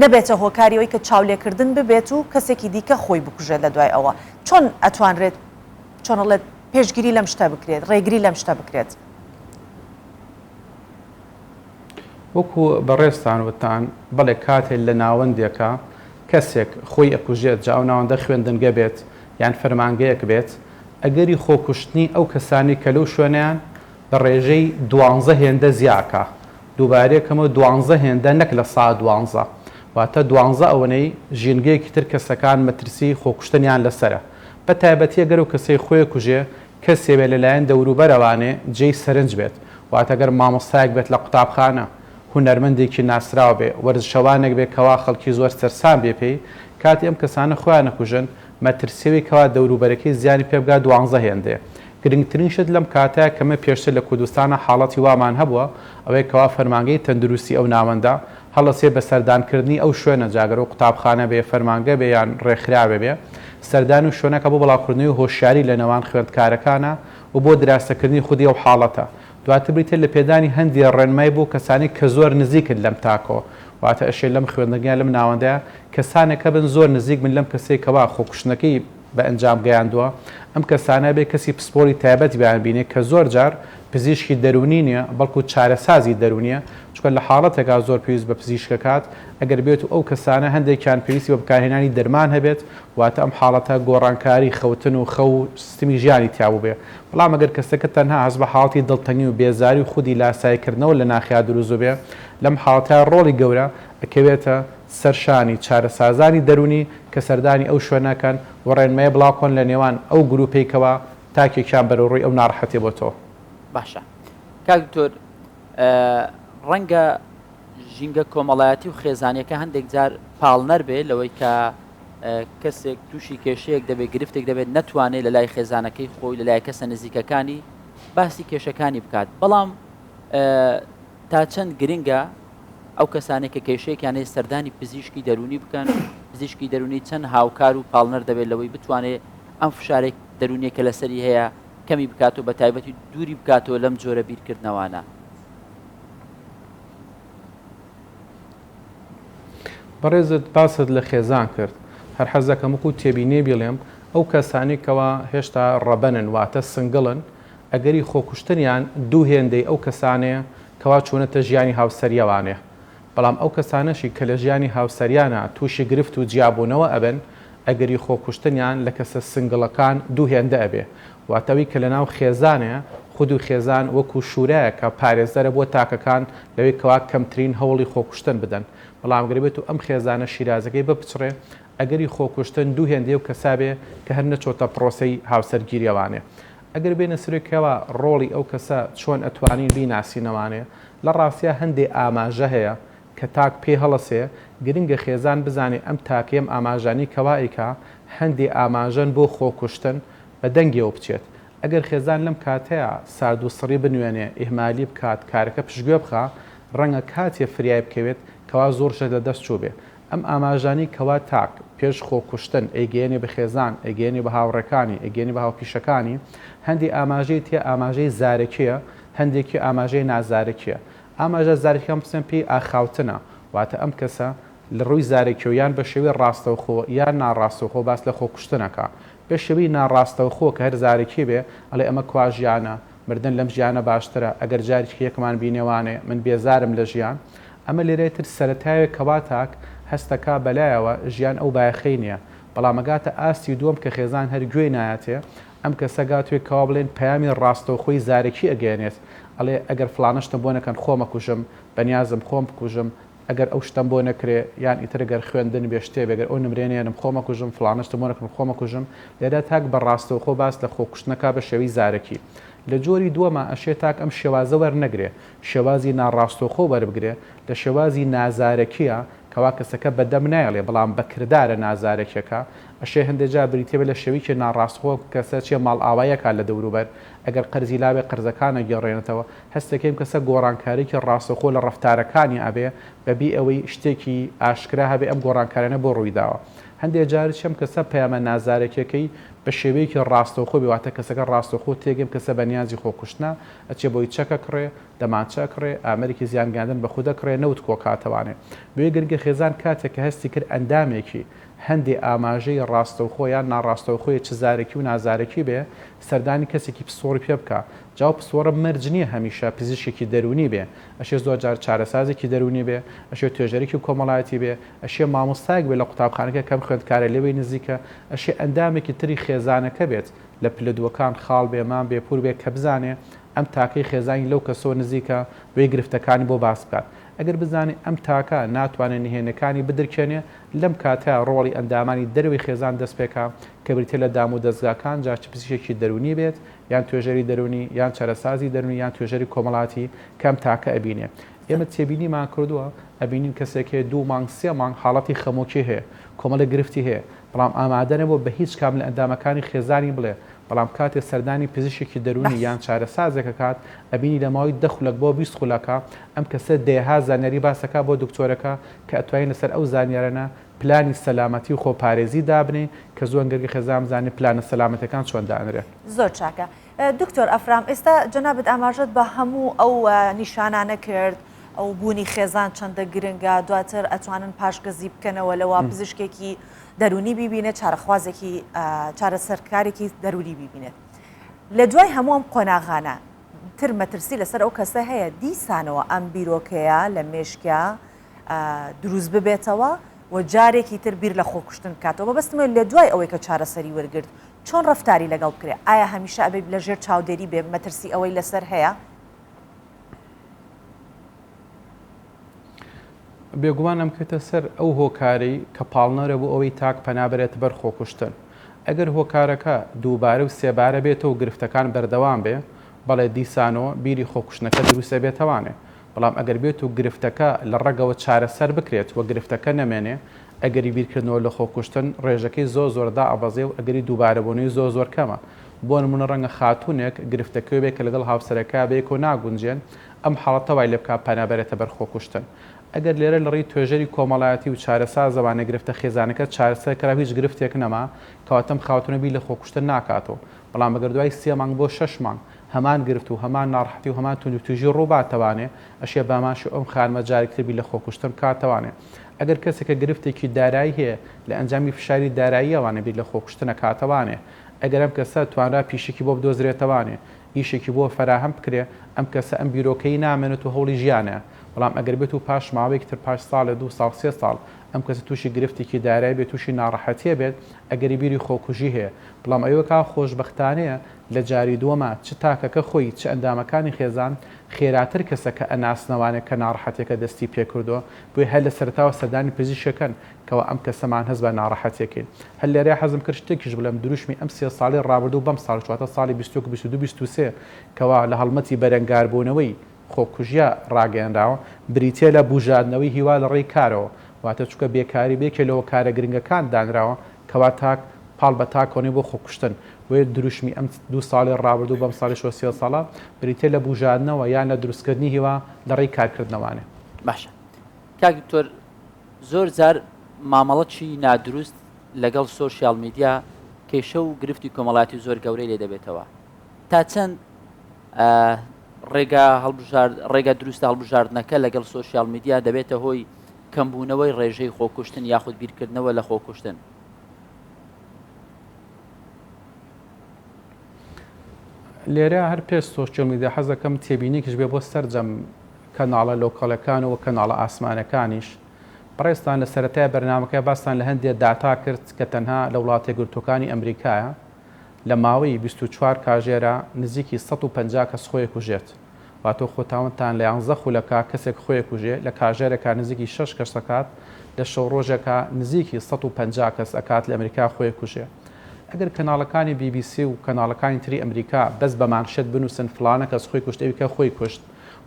نەبێتە هۆکاریەوەی کە چاولێکردن ببێت و کەسێکی دیکە خۆی بکوژێت لە دوای ئەوە چۆن ئەتوانرێت چۆنڵێت پێشگیری لەم شتە بکرێت ڕێگری لەم شتە بکرێت. وەکو بەڕێستان وتان بەڵێ کاتێک لە ناوەندێکە کەسێک خۆی ئەکوژێت جا ئەو ناوەندە خوێندنگە بێت یان فەرمانگەیەک بێت ئەگەری خۆکوشتنی ئەو کەسانی کە لەو شوێنیان بە ڕێژەی 12 هێندە زیاکە دووبارێکەمە 12 هێندە نەک لە 12 واتە 12 ئەوەنەی ژینگەیەکی تر کەسەکان مەترسی خۆکوشتنیان لەسرە بە تایبەتی ئەگەر و کەسەی خۆی کوژێ کەسێ بێت لەلایەن دەوروبەرەوانێ جێی سەرنج بێت واتە گەر مامۆستایەک بێت لە قوتابخانە هونەرمەندێکی ناسرااو بێ وەرزشەوانێک بێت کەوا خەڵکی زۆر سەرسان بێ پێی کاتی ئەم کەسانە خۆیان نەکوژن مەترسیەوەی کەوا دەوروبەرەکەی زیانی پێ بگات 12 هێندێ گرنگترین شت لەم کاتەیە کەمە پێشتر لە کوردستانە حاڵەتی وامان هەبووە ئەوەی کەوا فەرمانگەی تەندروستی ئەو ناوەندە هەڵەسێ بە سەردانکردنی ئەو شوێنە جاگەر و قوتابخانە بێ فەرمانگە بێ یان ڕێکخراوێ بێ سەردان و شوێنەکە بۆ بەڵاوکردنەوەی هۆشیاری لە نێوان خوێندکارەکانە و بۆ دراستەکردنی خودی ئەو حاڵەتە دواتر بریتە لە پێدانی هەندی ڕێنمای بۆ کەسانی کە زۆر نزیکن لەم تاکۆ واتە ئەشێ لەم خوێندنگیان لەم ناوەندەیە کەسانێکە بن زۆر نزیک من لەم کەسێکەوە خۆکوشتنەکەی بە ئەنجام گەیاندووە ئەم کەسانە بێ کەسی پسپۆری تایبەت بیان بینێ کە زۆر جار پزیشکی دەرونی نییە بەڵکو چارەسازی دەرونیە چکە لە حاڵەتێکا زۆر پێویست بە پزیشکە کات ئەگەر بێت و ئەو کەسانە هەندێکیان پێویستی بە بەکارهێنانی دەرمان هەبێت واتە ئەم حاڵەتە گۆڕانکاری خەوتن و خەو سیستمی ژیانی تیاو بێ بەڵام ئەگەر کەسەکە تەنها هەست بە حاڵەتی دڵتەنگی و بێزاری و خودی لاسایکردنەوە لە ناخیا دروست بێ لەم حاڵەتە ڕۆڵی گەورە ئەکەوێتە سەرشانی چارەسازانی دەرونی کە سەردانی ئەو شوێنەکەن و ڕێنمەیە بڵاوکۆن لە نێوان ئەو گروپێکەوە تاکێکیان بەرەڕووی ئەو ناڕەحەتی بۆ تۆ. باشە کاکتۆر ڕەنگە ژینگە کۆمەڵایەتی و خێزانیەکە هەندێک جار پاڵنەر بێ لەوەی کە کەسێک تووشی کێشەیەک دەبێت گرفتێک دەبێت نەتوانێت لە لای خێزانەکەی خۆی لە لای کەسە نزیکەکانی باسی کێشەکانی بکات بەڵام تا چەند گرنگە ئەو کەسانێک کە کێشەیەکیانەیە سەردانی پزیشکی دەرونی بکەن پزیشکی دەرونی چەند هاوکار و پاڵنەر دەبێت لەوەی بتوانێت ئەم فشارێک دەرونیە کە لەسەری هەیە کەمی بکات و بە تایبەتی دووری بکاتەوە لەم جۆرە بیرکردنەوانە. بەڕێزت باست لە خێزان کرد هەر حەزەکەم وەکو تێبینێ بڵێم ئەو کەسانێکەوە هێشتا ڕەبەنن واتە سنگڵن ئەگەری خۆکوشتنیان دوو هێندەی ئەو کەسانەیە کەوا چوونەتە ژیانی هاوسەریەوانێ بەڵام ئەو کەسانەشی کە لە ژیانی هاوسەریانە تووشی گرفت و جیابوونەوە ئەبن ئەگەری خۆکوشتنیان لە کەسە سنگڵەکان دوو هێندە ئەبێ واتەوی کە لە ناو خێزانەیە خود و خێزان وەکو شوورەیە کە پارێزەرە بۆ تاکەکان لەوەی کەوا کەمترین هەوڵی خۆکوشتن بدەن بەڵام گەربێت و ئەم خێزانە شیرازەکەی بپچڕێ ئەگەری خۆکوشتن دوو هێندێ و کەسابێ کە هەر نەچۆتە پرۆسەی هاوسەرگیریەوانێ ئەگەر بێنە سرێکەوە ڕۆڵی ئەو کەسە چۆن ئەتوانین بیناسینەوانێ لە ڕاستیە هەندێک ئاماژە هەیە کە تاک پێ هەڵەسێ گرنگە خێزان بزانێ ئەم تاکەم ئاماژانی کەوایکە هەندێک ئاماژەن بۆ خۆکوشتن بە دەنگیەوە بچێت ئەگەر خێزان لەم کاتەیە سارد و سڕی بنوێنێ ئیهمالی بکات کارەکە پشتگوێ بخە ڕەنگە کاتێ فریای بکەوێت کەوا زۆر شە دەست چوو بێ ئەم ئاماژانی کەوا تاک پێش خۆکوشتن ئەیگەێنێ بە خێزان ئەگەێنێ بە هاوڕێکانی ئەگەێنێ بە هاوپیشەکانی هەندی ئاماژەی تێ ئاماژەی زارەکیە هەندێکی ئاماژەی نازارەکیە ئاماژە زارەکیان پسەن پێی ئاخاوتنە واتە ئەم کەسە لە ڕووی زارێکیەوە یان بە شێوەی ڕاستەوخۆ یان ناڕاستەوخۆ باس لە خۆکوشتنەکە بە شێوەی ناڕاستەوخۆ کە هەر زارێکی بێ ئەڵێ ئەمە کواژیانە مردن لەم ژیانە باشترە ئەگەر جارێکی یەکمان بینێوانێ من بێزارم لە ژیان ئەمە لێرەتر سەرەتاوێک کەوا تاک هەستەکە بەلایەوە ژیان ئەو بایەخەی نییە بەڵام ئەگاتە ئاستی دووەم کە خێزان هەر گوێی نایەتێ ئەم کەسەگا توێ کاوا بڵێن پەیامی ڕاستەوخۆی زارێکی ئەگەێنێت ئەڵێ ئەگەر فلانشتم بۆ نەکەن خۆمە کوژم بەنیازم خۆم بکوژم ئەگەر ئەو شتم بۆ نەکرێ یان ئیترگەر خوێندن بێ شتێ بێگەر ئەو نمرێنێنم خۆمە کوژم فلانشتم بۆ نەکەم خۆمە کوژم لێرە تاک بە ڕاستەوخۆ باس لە خۆکوشتنەکە بە شێوی زارەکی لە جۆری دووەمە ئەشێ تاک ئەم شێوازە وەرنەگرێ شێوازی ناڕاستەوخۆ وەربگرێ لە شێوازی نازارەکیە کەوا کەسەکە بەدەم نایڵێ بەڵام بەکردارە نازارێکەکە ئەشێ هەندێجا بریتێبە لە شێویکی ناڕاستخۆ کەسە چێ ماڵ ئاوایەکە لە دەوروبەر ئەگەر قەرزی لاوێ قەرزەکانە گەڕێنێتەوە هەستەکەیم کەسە گۆڕانکاریکی ڕاستەخۆ لە ڕەفتارەکانی ئەبێ بەبی ئەوەی شتێکی ئاشکرا هەبێ ئەم گۆڕانکارانە بۆ ڕوویداوە هەندێک جار چەم کەسە پەیامە نازارێکەکەی بە شێوەیەکی ڕاستەوخۆ بێواتە کەسەکە ڕاستەخۆ تێگەم کەسە بە نیازی خۆکوشتنە ئەچێ بۆی چەکە کڕێ دەمانچە کڕێ ئامریکی زیانگاندن بە خودە کڕێ نەوت کۆکاتەوانێ بێ گرگە خێزان کاتێک کە هەستی کرد ئەندامێکی هەندێ ئاماژەی ڕاستەوخۆیان ناڕاستەوخۆی چزارێکی و نازارێکی بێ سەردانی کەسێکی پسۆڕی پێ بکە جااو پسۆرە مەرج نییە هەمیشە پزیشێکی دەرونی بێ ئەشێ زۆر جار چارەسازێکی دەرونی بێ ئەشێ توێژەرێکی کۆمەڵایەتی بێ ئەشێ مامۆستایەک بێ لە قوتابخانەکە کەم خوێندکارە لەوەی نزیکە ئەشێ ئەندامێکی تری خێزانەکە بێت لە پلەدووەکان خاڵ بێمان بێپور بێ کە بزانێ ئەم تاکەی خێزانی لەو کەسۆ نزیکە بێ گرفتەکانی بۆ باس بکات ئەگەر بزانێ ئەم تاکە ناتوانێت نهێنەکانی بدرکێنێ لەم کاتە ڕۆڵی ئەندامانی دەروی خێزان دەست پێکا کە بریتێ لە دام و دەستگاکان جا چ پزیشێکی دەرونی بێت یان توێژەری دەرونی یان چارەسازی دەرونی یان توێژەری کۆمەڵاتی کەم تاکە ئەبینێ ئێمە تێبینیمان کردووە ئەبینین کەسێکێ 2 مانگ 3 مانگ حاڵەتی خەمۆکی هەیە کۆمەڵە گرفتی هەیە بەڵام ئامادەنە بۆ بە هیچ کام لە ئەندامەکانی خێزانی بڵێ بەڵام کاتێ سەردانی پزیشێکی دەرونی یان چارەسازێکە کات ئەبینی لە ماوەی 10 خولەک بۆ 20 خولەکە ئەم کەسە دێها زانیاری باسەکە بۆ دکتۆرەکە کە ئەتوانین لەسەر ئەو زانیارانە پلانی سەلامەتی و خۆپارێزی دابنێ کە زۆر گەرگی خێزان زانێ پلانە سەلامەتەکان چۆن دانرێت زۆر چاکە دکتۆر ئەفرام ئێستا جەنابەت ئاماژەت بە هەموو ئەو نیشانانە کرد ئەو بوونی خێزان چەندە گرنگە دواتر ئەتوانن پاشگەزی بکەنەوە لەوە پزیشکێکی دەرونی بیبینێت چارەخوازێکی چارەسەرکارێکی دەرونی بیبینێت لە دوای هەموو ئەم قۆناغانە تر مەترسی لەسەر ئەو کەسە هەیە دیسانەوە ئەم بیرۆکەیە لە مێشکە دروست ببێتەوە و جارێکی تر بیر لە خۆکوشتن کاتەوە بەستمە لە دوای ئەوەی کە چارەسەری وەرگرت چۆن ڕەفتاری لەگەڵ بکرێت ئایا هەمیشە ئەبێ لە ژێر چاودێری بێ مەترسی ئەوەی لەسەر هەیە بێگومان ئەم کەتە سەر ئەو هۆکاری کە پاڵنەرە بۆ ئەوەی تاک پەنابێت بەر خۆکوشتن ئەگەر هۆکارەکە دووبارە و سێبارە بێتەوە و گرفتەکان بەردەوام بێ بەڵێ دیسانەوە بیری خۆکوشتنەکە دروستە بێتەوانێ بەڵام ئەگەر بێت و گرفتەکە لە ڕێگەوە چارەسەر بکرێت و گرفتەکە نەمێنێ ئەگەری بیرکردنەوە لە خۆکوشتن ڕێژەکەی زۆردا ئەبەزێ و ئەگەری دووبارەبوونی زۆر کەمە بۆ نمونە ڕەنگە خاتونێک گرفتەکە بێت کە لەگەڵ هاوسەرەکە بێک و ناگونجێن ئەم حاڵەتە وای لێ بکات پەنابێتە بەر خۆکوشتن ئەگەر لێرە لە ڕێی توێژەری کۆمەڵایەتی و چارەسا زەوانە گرفتە خێزانەکە چارەسەر کرا هیچ گرفتێک نەما کەواتەم خاوتنەبی لە خۆکوشتن ناکاتەوە بەڵام ئەگەر دوای 3 مانگ بۆ 6 مانگ هەمان گرفت و هەمان ناڕەحەتی و هەمان توندوتیژی ڕووباتەوانێ ئەشێ باماشی ئەم خانمە جارێکتربی لە خۆکوشتن کاتەوانێ ئەگەر کەسێکە گرفتێکی دارایی هەیە لە ئەنجامی فشاری دارایی ئەوانە بیر لە خۆکوشتنە کاتەوانێ ئەگەر ئەم کەسە توانرا پیشێکی بۆ بدۆزرێتەوانێ ئیشێکی بۆ فراهەم بکرێ ئەم کەسە ئەم بیرۆکەی نامێنێت و هەوڵی ژیانە بەڵام ئەگەر بێت و پاش ماوەیەکی تر پاش ساڵە 2 ساڵ 3 ساڵ ئەم کەسە تووشی گرفتێکی دارایی بێت تووشی ناڕەحەتیە بێت ئەگەری بیری خۆکوژی هەیە بەڵام ئەوەکە خۆشبەختانەیە لە جاری دووەمە چ تاکەکە خۆی چ ئەندامەکانی خێزان خێراتر کەسەکە ئەناسنەوانێک کە ناڕەحەتێکە دەستی پێکردووە بۆی هەر لە سەرتاوە سەردانی پزیشەکەن کەەوە ئەم کەسەمان هەز بە ناڕەحەتێکین هەر لێرە حەزم کرد شتێکیش بڵێم دروشمی ئەم 3 ساڵی ڕابردوو بەم ساڵ چواتە ساڵی 2022 کەوا لە هەڵمەتی بەرەنگاربوونەوەی خۆکوژیا ڕاگەیانداوە بریتێ لە بژاردنەوەی هیوا لە ڕێی کارەوە واتە چووکە بێکاری بێکێ لەوە کارە گرنگەکان دانراوە کەوا تاک پاڵ بە تاکۆنی بۆ خۆکوشتن وێ دروشمی ئەم 2 ساڵی ڕابردوو بەم ساڵی 3 ساڵە بریتێ لە بژاردنەوە یان لە دروستکردنی هیوا لە ڕێی کارکردنەوانێ باشە کاک دکتۆر زۆر جار مامەڵەتی نادروست لەگەڵ سۆشیال میدیا کێشە و گرفتی کۆمەڵاتی زۆر گەورەی لێ دەبێتەوە تا چەند ڕێگا دروستە هەڵبژاردنەکە لەگەڵ سۆشیال میدیا دەبێتە هۆی کەمبوونەوەی ڕێژەی خۆکوشتن یاخود بیرکردنەوە لە خۆکوشتن لێرە هەر پێ سۆشیال میدیا حەزەکەم تێبینێکیش بێ بۆ سەرجەم کەناڵە لۆکەڵەکانەوە کەناڵە ئاسمانەکانیش بەڕێستان لە سەرەتای بەرنامەکە باستان لە هەندێک داتا کرد کە تەنها لە وڵاتە گرتوەکانی ئەمریکایە لە ماوەی 24 کاژێرە نزیکی 150 کەس خۆی کوژێت واتۆ خۆتاوەتان لە 11 خولەکە کەسێک خۆی کوژێ لە کاژێرەکە نزیکی 6 کەس دەکات لە شەو ڕۆژێکە نزیکی 150 کەس ئەکات لە ئەمریکا خۆی کوژێ ئەگەر کەناڵەکانی BBC و کەناڵەکانی تری ئەمریکا بەس بە مانشێت بنووسن فلانە کەس خۆی کوشت ئەوی کە خۆی کوشت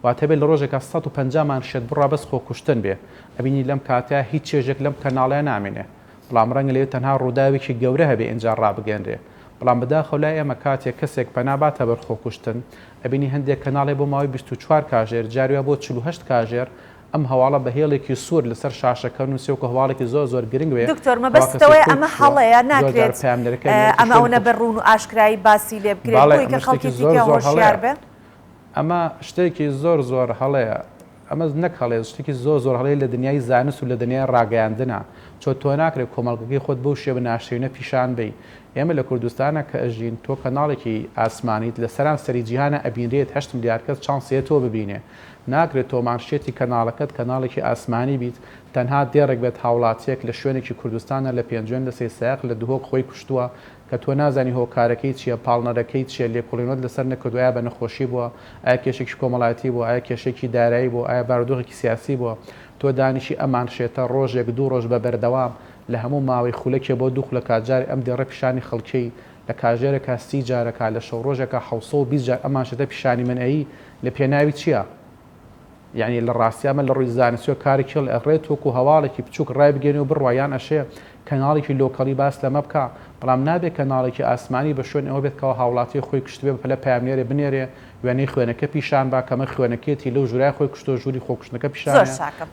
واتە بێت لە ڕۆژێکە 150 مانشێت بڕا بەس خۆ کوشتن بێ ئەبینی لەم کاتە هیچ چێژێک لەم کەناڵەیە نامێنێ بەڵام ڕەنگە لێت تەنها ڕووداوێکی گەورە هەبێ ئینجا ڕابگەنرێ بەڵام بەداخەو لای ئێمە کاتێک کەسێک پەناباتە بەر خۆ کوشتن ئەبینی هەندێک کەناڵێ بۆ ماوەی 24 کاژێر جاروە بۆ 48 کاژێر ئەم هەواڵە بە هێڵێکی سوور لەسەر شاشەکە نووسێوکە هەواڵێکی زۆر گرنگ وێ دکتۆر مەبەستەوەی ئەمە هەڵەیە ناکرێت ئەمە ئەوە بەڕوون و ئاشکرایی باسی لێ بکرێت بۆی کە خەڵکی دیکە هۆشیار بێ ئەمە شتێکی زۆر هەڵەیە ئەمە نەک هەڵێ شتێکی زۆر هەڵەیە لە دنیای زانست و لە دنیای ڕاگەیاندنە چۆ تۆ ناکرێت کۆمەڵگەکەی خۆت بەو شێوە ناشرینە پیشان بی ئێمە لە کوردستانە کە ئەژین تۆ کەناڵێکی ئاسمانیت لە سەران سەری جیهانە ئەبینرێت 8 ملیار کەس چانسێت تۆ ببینێ ناکرێت تۆ مانشێتی کەناڵەکەت کەناڵێکی ئاسمانی بیت تەنها دێڕێک بێت هاوڵاتیەک لە شوێنێکی کوردستانە لە پێنجێن لە سێ سایق لە دوهۆک خۆی کوشتووە کە تۆ نازانی هۆکارەکەی چییە پاڵنەرەکەی چیە لێکۆڵینەوە لەسەر نەکردوایە بە نەخۆشی بووە ئایا کێشێکی کۆمەڵایەتی بوو ئایا کێشێکی دارایی بوو ئایا بارودۆخێکی سیاسی بووە تۆ دانیشی ئەمان شێتە ڕۆژێک دوو ڕۆژ بە بەردەوام لە هەموو ماوەی خولەکێ بۆ دوو خولە کاتجاری ئەم دێڕە پیشانی خەڵکی لە کاژێرەکە 30 جارەکە لە شەو ڕۆژێکە 720 جار ئەمان شێتە پیشانی منەیی لە پێناوی چییە؟ یعنی لە ڕاستیامە لە ڕووی زانستیۆ کارێکی ئەڕێت وەکو هەواڵێکی بچووک ڕای بگەێنی و بڕوایان ئەشێ کەناڵێکی لۆکەڵی باس لەمە بکە بەڵام نابێت کەناڵێکی ئاسمانی بە شوێن ئەوە بێتکەوە هاوڵاتی خۆی کوشتبێ بە پامنێرێ بنێرێ وێنەی خوێنەکە پیشان با کەمە خوێنەکەتی لەو ژورای خۆی کوشتۆ ژووری خۆکوشتنەکە پیشان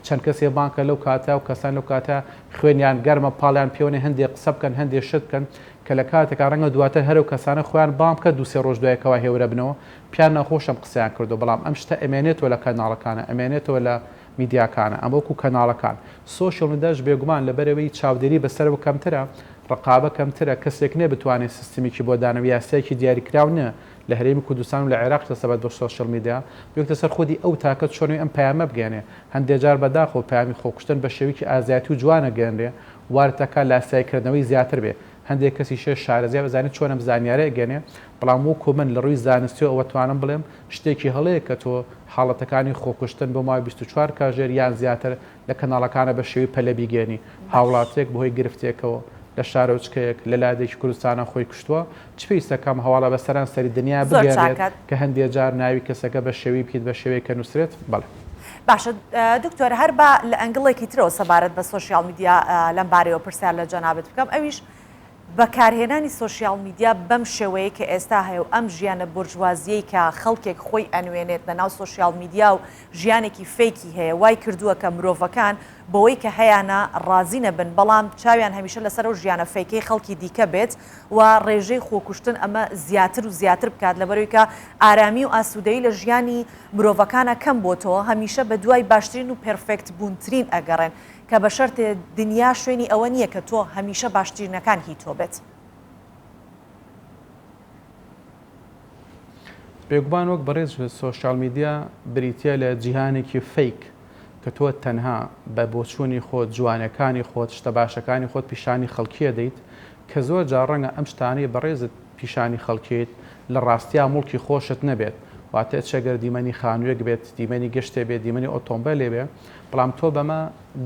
چەند کەسێ بانکە لەو کاتە و کەسان لەو کاتە خوێنیان گەرمە پاڵیان پێوەێ هەندێک قسە بکەن هەندێک شت بکەن کە لە کاتێکا ڕەنگە دواتە هەرو کەسانە خۆیان بام بکە دووسێ ڕۆژ دوایەکەوە هێورە بنەوە پیان نەخۆشم قسەیان کردو بەڵام ئەم شتە ئەمێنێتەوە لە کەناڵەکانە ئەمێنێتەوە لە میدیاکانە ئەمە وەکو کەناڵەکان سۆشیۆل میدیاش بێگومان لەبەرەوەی چاودێری بەسەر و کەمترە ڕقابە کەمترە کەسێک نێ بتوانێت سیستمێکی بۆ دانەوە یاسایەکی دیاریکراو نە لە هەرێمی کوردستان و لە عێراق دەسەبەت بە سۆشیۆل میدیا بێتە سەر خودی ئەو تاکە چۆنی ئەم پەیامە بگەێنێ هەندێک جار بەداخۆ پەیامی خۆکوشتن بە شێوەیەکی ئازایەتی و جوانە گەێنرێ وارتەکە لاسایکردنەوەی زیاتر بێ هەندێک کەسی شێ شارەزیە بزانێت چۆنم زانیارە گەێنێ بەڵام وەکو من لە ڕووی زانستی ئەوە توانم بڵێم شتێکی هەڵەیە کە تۆ حاڵەتەکانی خۆکوشتن بۆ ماوەی 24 کاژێر یان زیاتر لە کەناڵەکانە بە شێوی پەلە بیگەێنی هاوڵاتێک بەهۆی گرفتێکەوە لە شارۆچکەیەک لە لادێکی کوردستانە خۆی کوشتووە چ پێویستەکەم هەواڵە بە سەران سەری دنیا بگەێنێت کە هەندێک جار ناوی کەسەکە بە شێوی بکەیت بە شێوەیە کە نووسرێت بەڵێ باشە دکتۆر هەر بە لە ئەنگڵێکی ترەوە سەبارەت بە سۆشیال میدیا لەم بارەوە پرسیار لە جەنابەت بکەم ئەویش بەکارهێنانی سۆشیال میدیا بەم شێوەیە کە ئێستا هەیە و ئەم ژیانە بورژوازیەی کە خەڵکێک خۆی ئەنوێنێت لە ناو سۆشیال میدیا و ژیانێکی فێکی هەیە وای کردووە کە مرۆڤەکان بەوەی کە هەیەە ڕازی نەبن بەڵام چاویان هەمیشە لەسەر و ژیانە فێکەی خەڵکی دیکە بێت و ڕێژەی خۆکوشتن ئەمە زیاتر و زیاتر بکات لەبەرەوەی کە ئارامی و ئاسوودەی لە ژیانی مرۆڤەکانە کەم بۆتەوە هەمیشە بە دوای باشترین و پرفێکت بوونترین ئەگەڕێن کە بە شەرتێ دنیا شوێنی ئەوە نییە کە تۆ هەمیشە باشترینەکان هی تۆ بێت. بێگومان وەک بەڕێز سۆشیال میدیا بریتە لە جیهانێکی فەیک کە تۆ تەنها بە بۆچوونی خۆت جوانەکانی خۆت شتە باشەکانی خۆت پیشانی خەڵکیە دەیت کە زۆر جار ڕەنگە ئەم شتانەی بەڕێزت پیشانی خەڵکیت لە ڕاستیا مڵکی خۆشت نەبێت واتە چەگەر دیمەنی خانوویەک بێت دیمەنی گەشتێ بێت دیمەنی ئۆتۆمبیلێ بێ بەڵام تۆ بەمە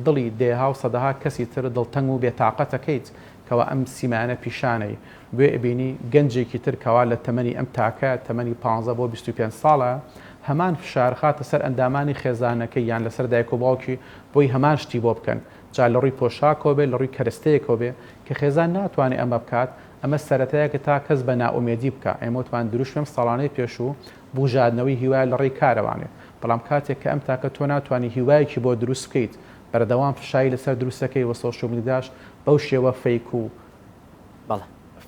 دڵی دێها و سەدەها کەسی تر دڵتەنگ و بێتاقەتەکەیت کەوا ئەم سیمانە پیشانەی بێ ئەبینی گەنجێکی تر کەوا لە تەمەنی ئەم تاکە تەمەنی 15 بۆ 25 ساڵە هەمان فشار خاتە سەر ئەندامانی خێزانەکەی یان لەسەر دایک و باوکی بۆی هەمان شتی بۆ بکەن جا لە ڕووی پۆشاکۆ بێ لە ڕووی کەرەستەیەکەوە بێ کە خێزان ناتوانێت ئەمە بکات ئەمە سەرەتایەکە تا کەس بە ناومێدی بکە ئێمەوتمان دروشتم ساڵانەی پێشوو بژادنەوەی هیوای لە ڕێی کارەوانێ بەڵام کاتێک کە ئەم تاکە تۆ ناتوانانی هیوایەکی بۆ دروست بکەیت بەردەوام فشاری لەسەر دروستەکەی وە سۆشیۆل میدیاش بەو شێوە فەیک و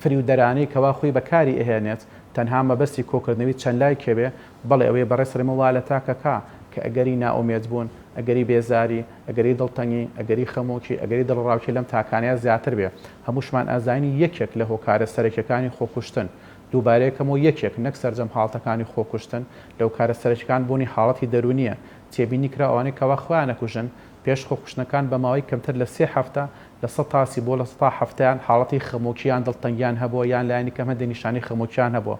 فریودەرانی کەوا خۆی بەکاری ئەهێنێت تەنها مەبەستی کۆکردنەوەی چەند لای کێبێ بەڵێ ئەوەی بەڕێسەرمە وا لە تاکەکە کە ئەگەری ناومێت بوون ئەگەری بێزاری ئەگەری دڵتەنگی ئەگەری خەمۆکی ئەگەری دڵڕاوکی لەم تاکانیا زیاتر بێ هەمووشمان ئازانی یەکێک لە هۆکارە سەرەکیەکانی خۆکوشتن دووبارەیەکەمەوە یەکێک نەک سەرجەم حاڵەتەکانی خۆکوشتن لەو کارە سەرەکیەکان بوونی حاڵەتی دەرونیە تێبینی کرا ئەوانەی کەوا خۆیان نەکوژن پێش خۆکوشتنەکان بە ماوەی کەمتر لە 3 هەفتە لە 100 تاسی بۆ لە 100 هەفتەیان حاڵەتی خەمۆکییان دڵتەنگیان هەبووە یان لایەنی کەم هەندێک نیشانی خەمۆکییان هەبووە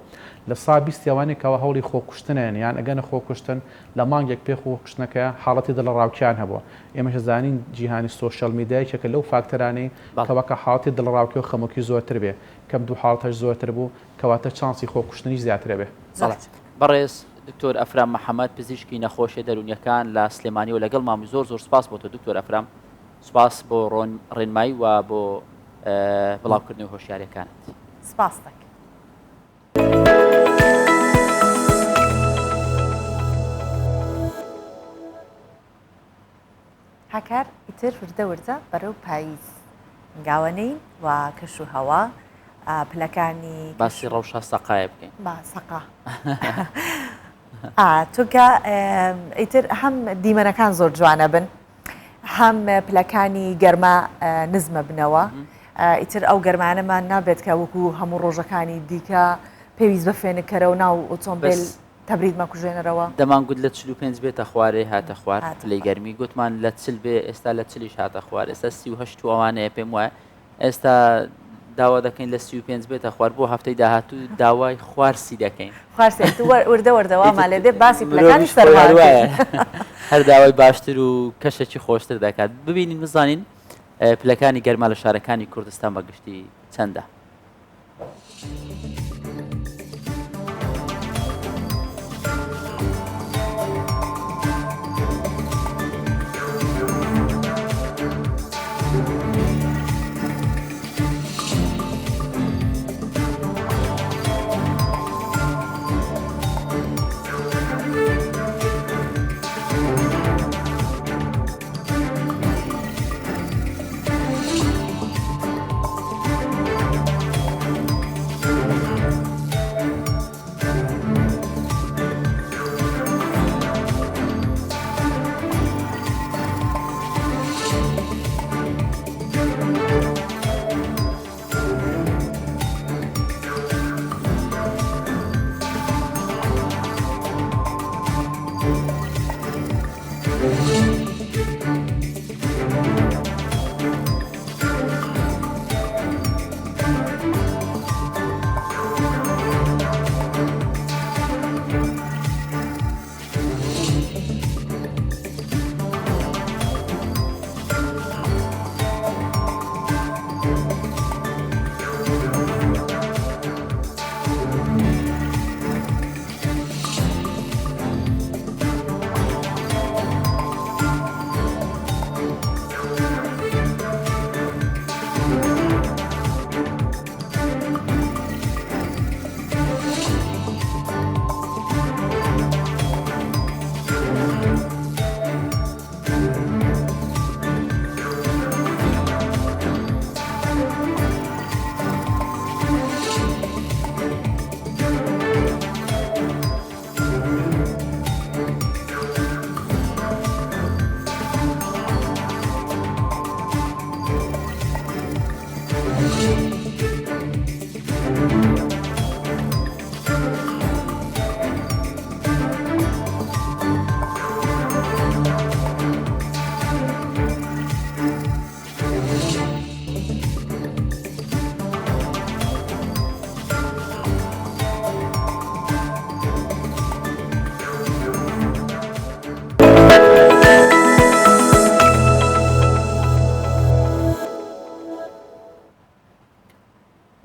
لە سا 20 یاوانێکەوە هەوڵی خۆکوشتنیان یان ئەگەنە خۆکوشتن لە مانگێک پێ خۆکوشتنەکە حاڵەتی دڵڕاوکیان هەبووە ئێمەش زانین جیهانی سۆشیال میدیایەکە لەو فاکتەرانەی کەوەکە حاڵەتی دڵڕاوکی و خەمۆکی زۆرتر بێ کەم دوو حاڵەتەش زۆرتر بوو کەواتە چانسی خۆکوشتنی زیاترە بێ بەڕێز دکتۆر ئەفرام محەممەد پزیشکی نەخۆشیە دەرونیەکان لە سلێمانی و لەگەڵ مامی زۆر سپاس بۆ تۆ دکتۆر ئەفرام سپاس بۆ ڕێنمایی و بۆ بڵاوکردنەوەی هۆشیاریەکانت سپاس دەکەم. هەکار ئیتر وردە وردە بەرەو پاییز گاوەنەی و کەش و هەوا پلەکانی باسی ڕەوشە سەقایە بکەین با سەقا تۆکە ئیتر هەم دیمەنەکان زۆر جوانە بن هەم پلەکانی گەرمە نزمە بنەوە ئیتر ئەو گەرمانەمان نابێت کە وەکو هەموو ڕۆژەکانی دیکە پێویست بە فێنکەرە و ناو ئۆتۆمبیل تەبریدمە کوژێنەرەوە دەمانگوت لە 45 بێتە خوارێ هاتە خوار پلەی گەرمی گوتمان لە چل بێ ئێستا لە چلیش هاتە خوار ئێستا 38 ئەوانەیە پێم وایە ئێستا داوا دەکەین لە 35 بێتە خوار بۆ هەفتەی داهاتوو داوای خوارسی دەکەین وردە وردەوەما لێ دێ باسی پلەکانی سەروایە هەر داوای باشتر و کەشێکی خۆشتر دەکات ببینین بزانین پلەکانی گەرما لە شارەکانی کوردستان بەگشتی چەندە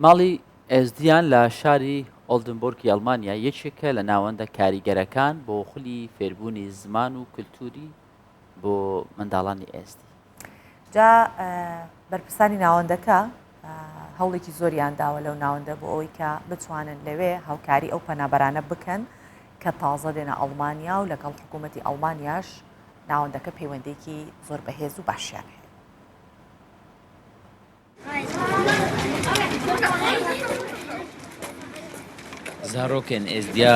ماڵی ئێزدیان لە شاری ئۆلدنبۆرگی ئەڵمانیا یەکێکە لە ناوەندە کاریگەرەکان بۆ خولی فێربوونی زمان و کللتوری بۆ منداڵانی ئێستی جا بەرپرسانی ناوەندەکە هەوڵێکی زۆریان داوە لەو ناوەندە بۆ ئەوەی کە بتوانن لەوێ هاوکاری ئەو پەنابەرانە بکەن کە تازە دێنە ئەڵمانیا و لەگەڵ حکوومەتی ئەڵمانیاش ناوەندەکە پەیوەندێکی زۆر بەهێز و باشیان هەیە. زارۆکێن ئێزدیا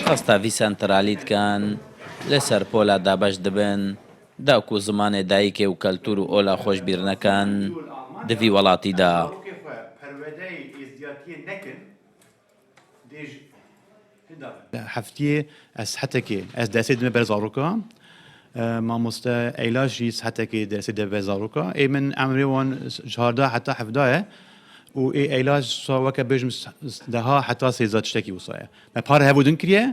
خەستاوی سەنترالیتکان لەسەر پۆلا دابەش دەبن داوکو زمانێ دایکێ و کەلتور و ئۆلا خۆشبیرنەکان دڤی وڵاتیدا. هەفتیە ئەس حتەکێ ئەس دەسێ دمە بەر زارۆکە مامۆستا عیلاژی سحەتێکی دەرسی دەبێ زارۆکە ئێ من ئەمرێوان 14 حتا 17 و ئێ عیلاج ساوەکە بێژم دەها حتا سێزات شتێکی وسایە مە پارە هەبودن کریە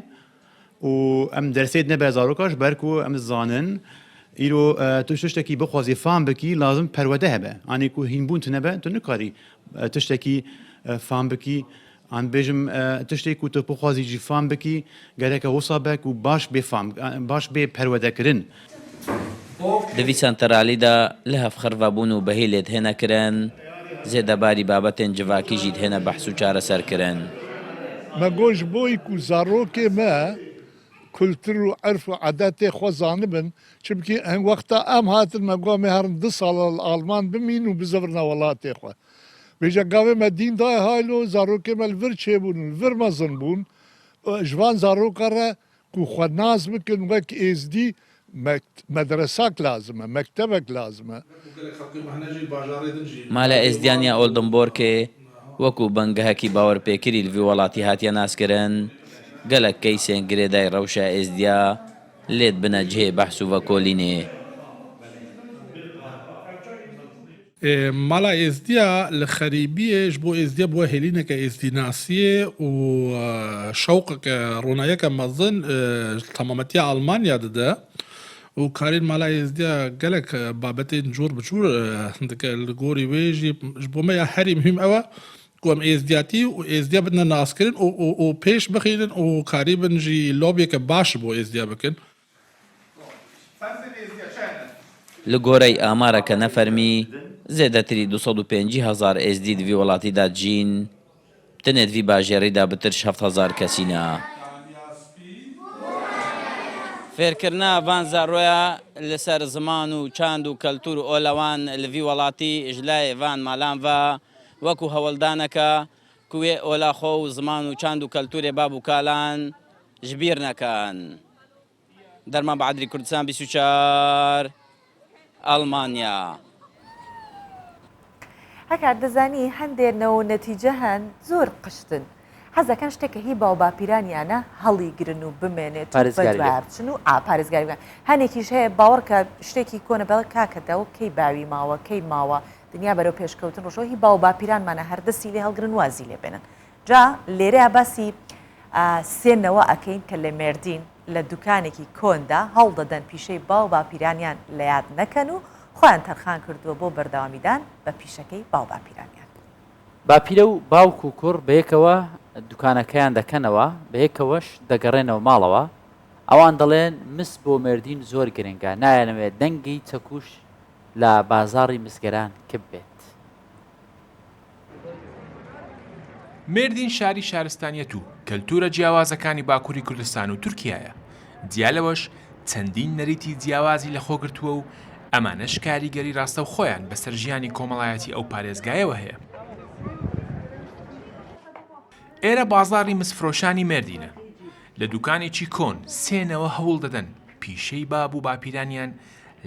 و ئەم دەرسێت نەبێ زارۆکەش بەرک و ئەم زانن ئیرۆ تو شتێکی بخوازی فام بکی لازم پەروەدە هەبێ ئانێک و هینبوون تو نەبێ تو نکاری تشتێکی فام بکی ئان بێژم تشتێک و تۆ بخوازیجی فام بکی گەرەکە وسا بەک و باش بێ پەروەدەکردن دەوی سەنتەرالیدا لە هەفخەرڤەبوون و بەهێ لێت هێنەکردن زێدەباری بابەتێن جڤاکیژیت هێنە بەحس و چارەسەرکردن مەگۆژ بۆی و زارۆکێ مە کولتور و عرف و عادەتێ خۆ زانبن چونکی ئەم وەختە ئەم هاتن مەگوامێ هەرن 2 ساڵە ئالمان بمین و بزەورنە وڵاتێ خۆ بێژە گاوێ مە دیندای هایلۆ زارۆکێ مە لڤر چێبوون لڤر مەزن بوون ژوان زارۆکەڕە و خۆ ناز بکن وەک ئێزدی مەدرسەک لازمە مەکتەبێک لازمە مالە ئێزدیانیا ئۆلدنبۆرکێ وەکو بەنگەهەکی باوەڕپێکری لڤی وڵاتی هاتیە ناسکردن گەلک کەیسێن گرێدای ڕەوشە ئێزدیا لێت بنە جێ بەحس و vەکۆلینێ مالا ئێزدیا لە خەریبیەش بۆ ئێزدیا بووە هێلینەکە ئێزدی ناسیە و شەوقەکە ڕۆنایەکە مەزن تەمامەتیە ئەڵمانیا دەدا و کارین مالا ئێزدیا گەلک بابەتێن جۆر بچوور دەکە لە گۆری وێژی بۆ مەیە هەری مهم ئەوە گوم ئێزدیاتی و ئێزدیا بدنە ناسکردن و پێش بخینن و کاری بنجی لۆبێکە باش بۆ ئێزدیا بکەن لە گۆرەی ئامارەکە نەفەرمی زێدەتری 250,000 ئێزدی دوی وڵاتیدا جین تەنێت وی باژێڕیدا بترش 7,000 کەسینە فێرکردنا ڤان زاڕۆیە لەسەر زمان و چاند و کەلتور و ئۆلەوان لڤی وڵاتی ژلای ڤان مالانڤە وەکو هەوڵدانەکە کوێ ئۆلاخۆ و زمان و چاند و کەلتورێ باب و کالان ژبیر نەکەن دەرمان بەعادری کوردستان 24 ئەڵمانیا هەکار دەزانی هەندێرنەوە نەتیجە هەن زۆر قشتن حەزەکەن شتێکە هی باو باپیرانیانە هەڵی گرن و بمێنێت بەدوارچن و پارێزگاری بکەن هەنێکیش هەیە باوەڕکە شتێکی کۆنە بەڵە کاکەدا و کەی باوی ماوە کەی ماوە دنیا بەرەو پێشکەوتن ڕۆژۆ هی باو باپیرانمانە هەردەستی لێ هەڵگرن وازی لێ بێنن جا لێرە باسی سێنەوە ئەکەین کە لە مێردین لە دوکانێکی کۆندا هەڵ دەدەن پیشەی باو باپیرانیان لە یاد نەکەن و خۆیان تەرخان کردووە بۆ بەردەوامیدان بە پیشەکەی باو باپیرانیان باپیرە و باوک و کوڕ بەیەکەوە دوکانەکەیان دەکەنەوە بەیەکەوەش دەگەڕێنەوە ماڵەوە ئەوان دەڵێن مس بۆ مێردین زۆر گرنگە نایەنەوێت دەنگی چەکوش لە بازاڕی مسگەران کب بێت مێردین شاری شارستانیەت و کەلتورە جیاوازەکانی باکووری کوردستان و تورکیایە دیالەوەش چەندین نەریتی جیاوازی لە خۆگرتووە و ئەمانەش کاریگەری ڕاستە و خۆیان بەسەر ژیانی کۆمەڵایەتی ئەو پارێزگایەوە هەیە ئێرە بازاڕی مسفرۆشانی مێردینە لە دوکانێکی کۆن سێنەوە هەوڵ دەدەن پیشەی باب و باپیرانیان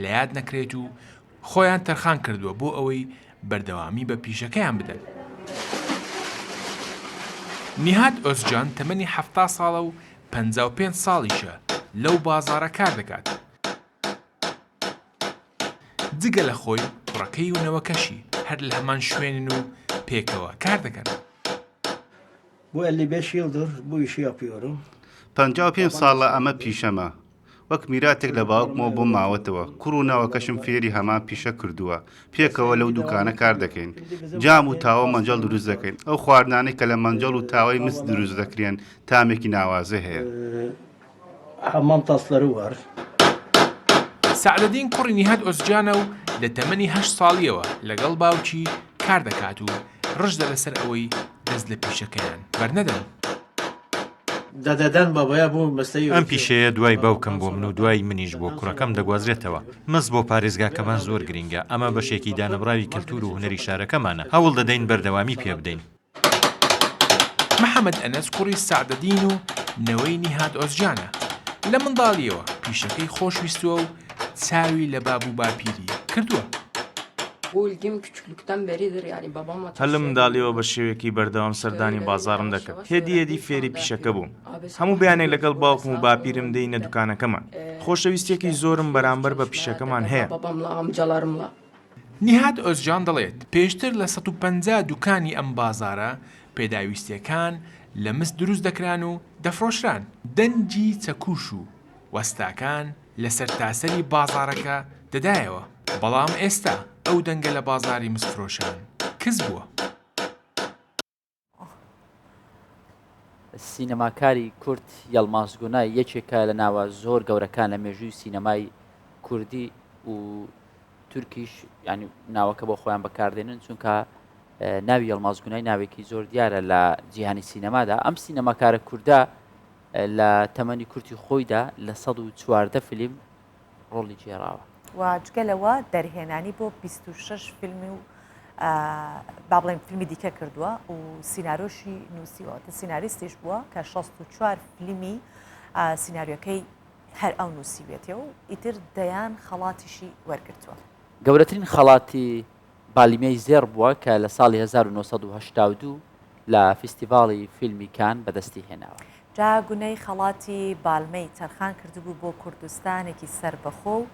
لە یاد نەکرێت و خۆیان تەرخان کردووە بۆ ئەوەی بەردەوامی بە پیشەکەیان بدەن نیهاد ئۆزجان تەمەنی 70 ساڵە و 55 ساڵیشە لەو بازارە کار دەکات جگە لە خۆی کوڕەکەی و نەوەکەشی هەر لە هەمان شوێنن و پێکەوە کار دەکەن بۆ 55 yıldır bu işi yapıyorum 55 ساڵە ئەمە پیشەمە وەک میراتێک لە باوکمەوە بۆ ماوەتەوە کوڕ و ناوەکەشم فێری هەمان پیشە کردووە پێکەوە لەو دوکانە کار دەکەین جام و تاوە مەنجەڵ دروست دەکەین ئەو خواردانەی کە لە مەنجەڵ و تاوای مس دروست دەکرێن تامێکی ناوازە هەیە حەمام تاسları var سەعدەدین کوڕی نیهاد ئۆزجانە و لە تەمەنی 8 ساڵیەوە لەگەڵ باوکی کار دەکات و ڕژدە لەسەر ئەوەی دەست لە پیشەکەیان بەرنەدەن دەدەدەن بابەیە بۆ مەستەی ئەم پیشەیە دوای باوکم بۆ من و دوای منیش بۆ کوڕەکەم دەگوازرێتەوە مەس بۆ پارێزگاکەمان زۆر گرینگە ئەمە بەشێکی دانەبراوی کەلتور و هونەری شارەکەمانە هەوڵ دەدەین بەردەوامی پێ بدەین محەممەد ئەنەس کوڕی سەعدەدین و نەوەی نیهاد ئۆزجانە لە منداڵیەوە پیشەکەی خۆشویستووە و چاوی لە باب و باپیری کردووە Bu ilgim küçüklükten beridir yani babamla هەر لە منداڵیەوە بە شێوێکی بەردەوام سەردانی بازارم دەکرد هێدی فێری پیشەکە بووم هەموو بەیانێک لەگەڵ باوکم و باپیرم دەینە دوکانەکەمان خۆشەویستێکی زۆرم بەرامبەر بە پیشەکەمان هەیە. باباملا ئەمجەڵارملا. نیهاد ئۆزجان دەڵێت پێشتر لە 150 دوکانی ئەم بازارە پێداویستیەکان لە مس دروست دەکران و دەفرۆشران. دەنجی چەکوش و وەستاکان لە سەرتاسەری بازارەکە دەدایەوە، بەڵام ئێستا ئەو دەنگە لە بازاری مسفرۆشان کەس بووە. سینەماکاری کورد یەڵماز گونای یەکێکە لە ناوە زۆر گەورەکان لە مێژووی سینەمای کوردی و تورکیش، ینی ناوەکە بۆ خۆیان بەکاردێنن چونکە ناوی یەڵماز گونای ناوێکی زۆر دیارە لە جیهانی سینەمادا. ئەم سینەماکارە کووردا لە تەمەنی کورتی خۆیدا لە 114 فیلم ڕۆڵی جێراوە و جگەلەوە دەرهێنانی بۆ 26 فیلمی و با بڵێن فیلمی دیکە کردووە و سینارۆشی نووسیوە سیناریستیش بووە کە 64 فیلمی سیناریۆکەی هەر ئەو نووسیوێتێ و ئیتر دەیان خەڵاتیشی وەرگرتووە. گەورەترین خەڵاتی بالیمەی زێر بووە کە لە ساڵی 1982 لە فیستیڤاڵی فیلمی کان بەدەستی هێناوە. جا گونەی خەڵاتی بالمەی تەرخان کردبوو بۆ کوردستانێکی سربەخۆ و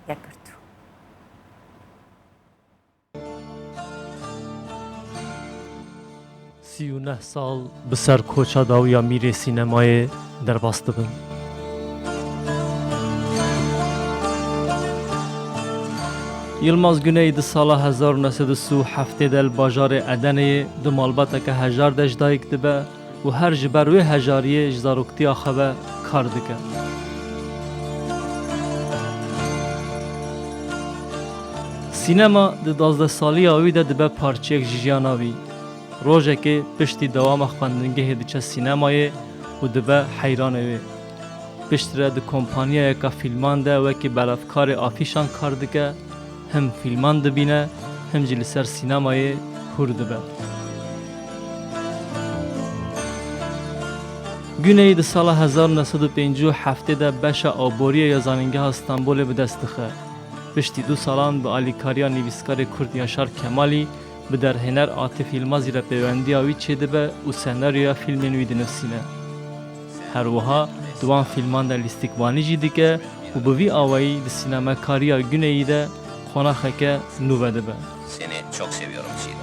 یەکگرتوو. سیونه سال بسر کوچا داویا میره سینمای درباس دبن. یلماز گونەی di sala 1937 de li bajarê Edeneyê di malbateke hejar de ji dayîk dibe û her ji ber wê hejariyê ji zaroktiya xwe ve kar dike. Sînema di 12 saliya wî de dibe parçeyek ji jiyana wî. Rojekê piştî dewama xwendingehê diçe sînemayê û dibe heyranê wê. Piştre di kompanyayeka fîlman de wekî belevkarê afîşan kar dike, hem fîlman dibîne, hem jî li ser sînemayê hûr dibe. Güneyî di sala 1957 de beşa aboriya ya zanîngeha Stenbolê bi dest dixe. Piştî 2 salan bi alîkariya nivîskarê Kurd Yaşar Kemalî bi derhêner Atif Yılmaz ile peywendiya wî çêdibe û senaryoya fîlmên wî dinivîsîne. Her wiha di wan fîlman de lîstikbanî jî dike û bi vî awayî di sînemekariya Güneyî de konaxeke nû vedibe. Seni çok seviyorum Sinem.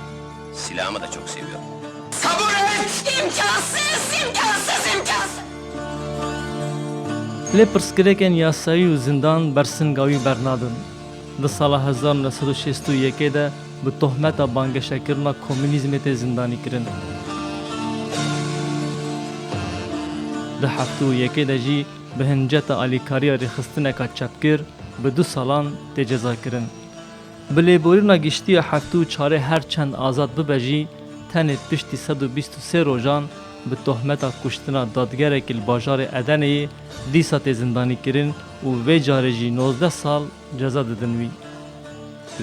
Silahımı da çok seviyorum. Sabır et! İmkansız, imkansız, imkansız! Lê pirsgirêkên yasayî û zindan bersinga wî bernadin. Di sala 1961 de bi tohmeta bangeşekirina komünîzmê tê zindanî kirin. Di 71 de jî bi hinceta alîkariya rêxistineka çepkir bi 2 salan tê cezakirin. Bi lêborîna giştiya 74 her çend azad bibe jî tenê piştî 123 rojan bi tohmeta kuştina dadgerekî li bajarê Edeneyê dîsa tê zindanî kirin û vê carê jî 19 sal ceza didin wî.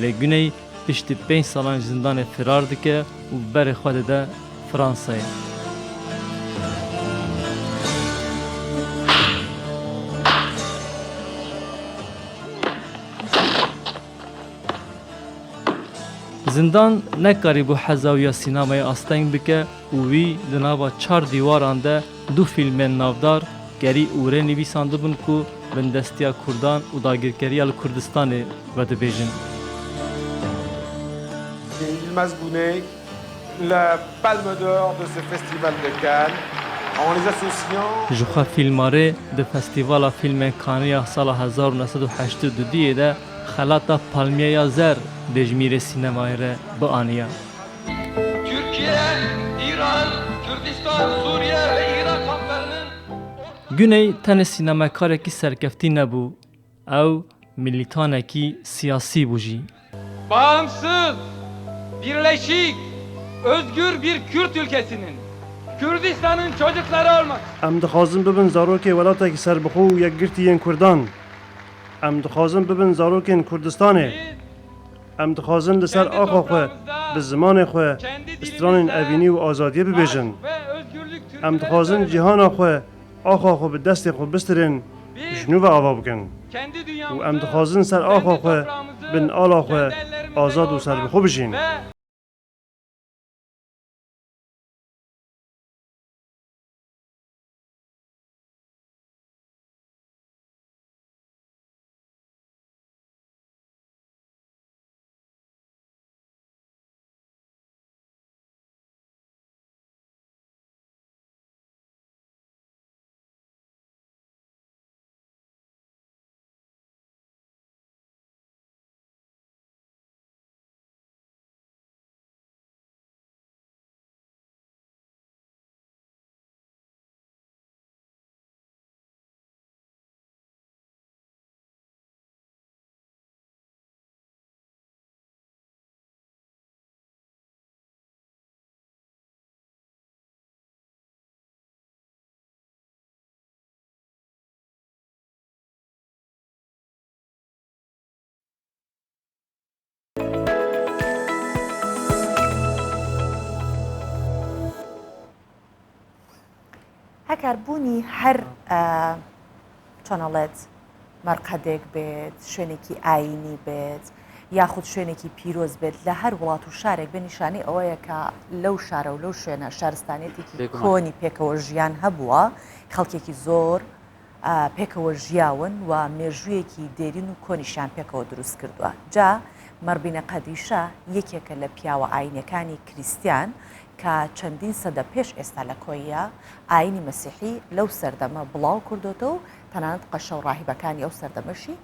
Lê Güney piştî 5 salan ji zindanê firar dike û berê xwe dide Fransayê. Zindan nekarî bû heza ya sînemayê asteng bike û wî di nava çar dîwaran de 2 fîlmên navdar gerî û rê nivîsan dibin ku bindestiya Kurdan û dagirkeriya li Kurdistanê vedibêjin. Yılmaz Güney, la Palme d'Or de ce festival de Cannes, en les associant... Ji xwe fîlmarê di Festîvala Fîlmên Cannes sala 1982 de xelata Palmiyeya Zer dejmîrê sînemayê re bianiya. Türkiye, İran, Kürdistan, Suriye ve İran halklarının... Güney tenê sînemekarekî serkeftî nebû, ew milîtanekî siyasî bû jî. Bağımsız, birleşik, özgür bir Kürt ülkesinin, Kürdistan'ın çocukları olmak. Em dixwazin bibin zarokê welatekî serbixwe û yekgirtiyên Kurdan. Em dixwazin bibin zarokên Kurdistanê. Em dixwazin li ser axa xwe bi zimanê xwe stranên evînî û azadiyê bibêjin. Em dixwazin cîhana xwe axa xwe bi destê xwe bistirin ji nû ve ava bikin. û em dixwazin ser axa xwe bin ala xwe azad û serbixwe bijîn. هەکاربوونی هەر چۆنەڵێت مەرقەدێک بێت شوێنێکی ئاینی بێت یاخود شوێنێکی پیرۆز بێت لە هەر وڵات و شارێک بە نیشانی ئەوەیە کە لەو شارە و لەو شوێنە شارستانێتێکی کۆنی پێکەوە ژیان هەبووە خەڵکێکی زۆر پێکەوە ژیاون و مێژوویەکی دێرین و کۆنیشان پێکەوە دروست کردووە جا مەربینە قەدیشە یەکێکە لە پیاوە ئاینەکانی کریسیان کە چەندین سەدە پێش ئێستا لە کۆیە ئاینی مەسیحی لەو سەردەمە بڵاو کردوتە و تەنانەت قەشە و ڕاهیبەکانی ئەو سەردەمەشی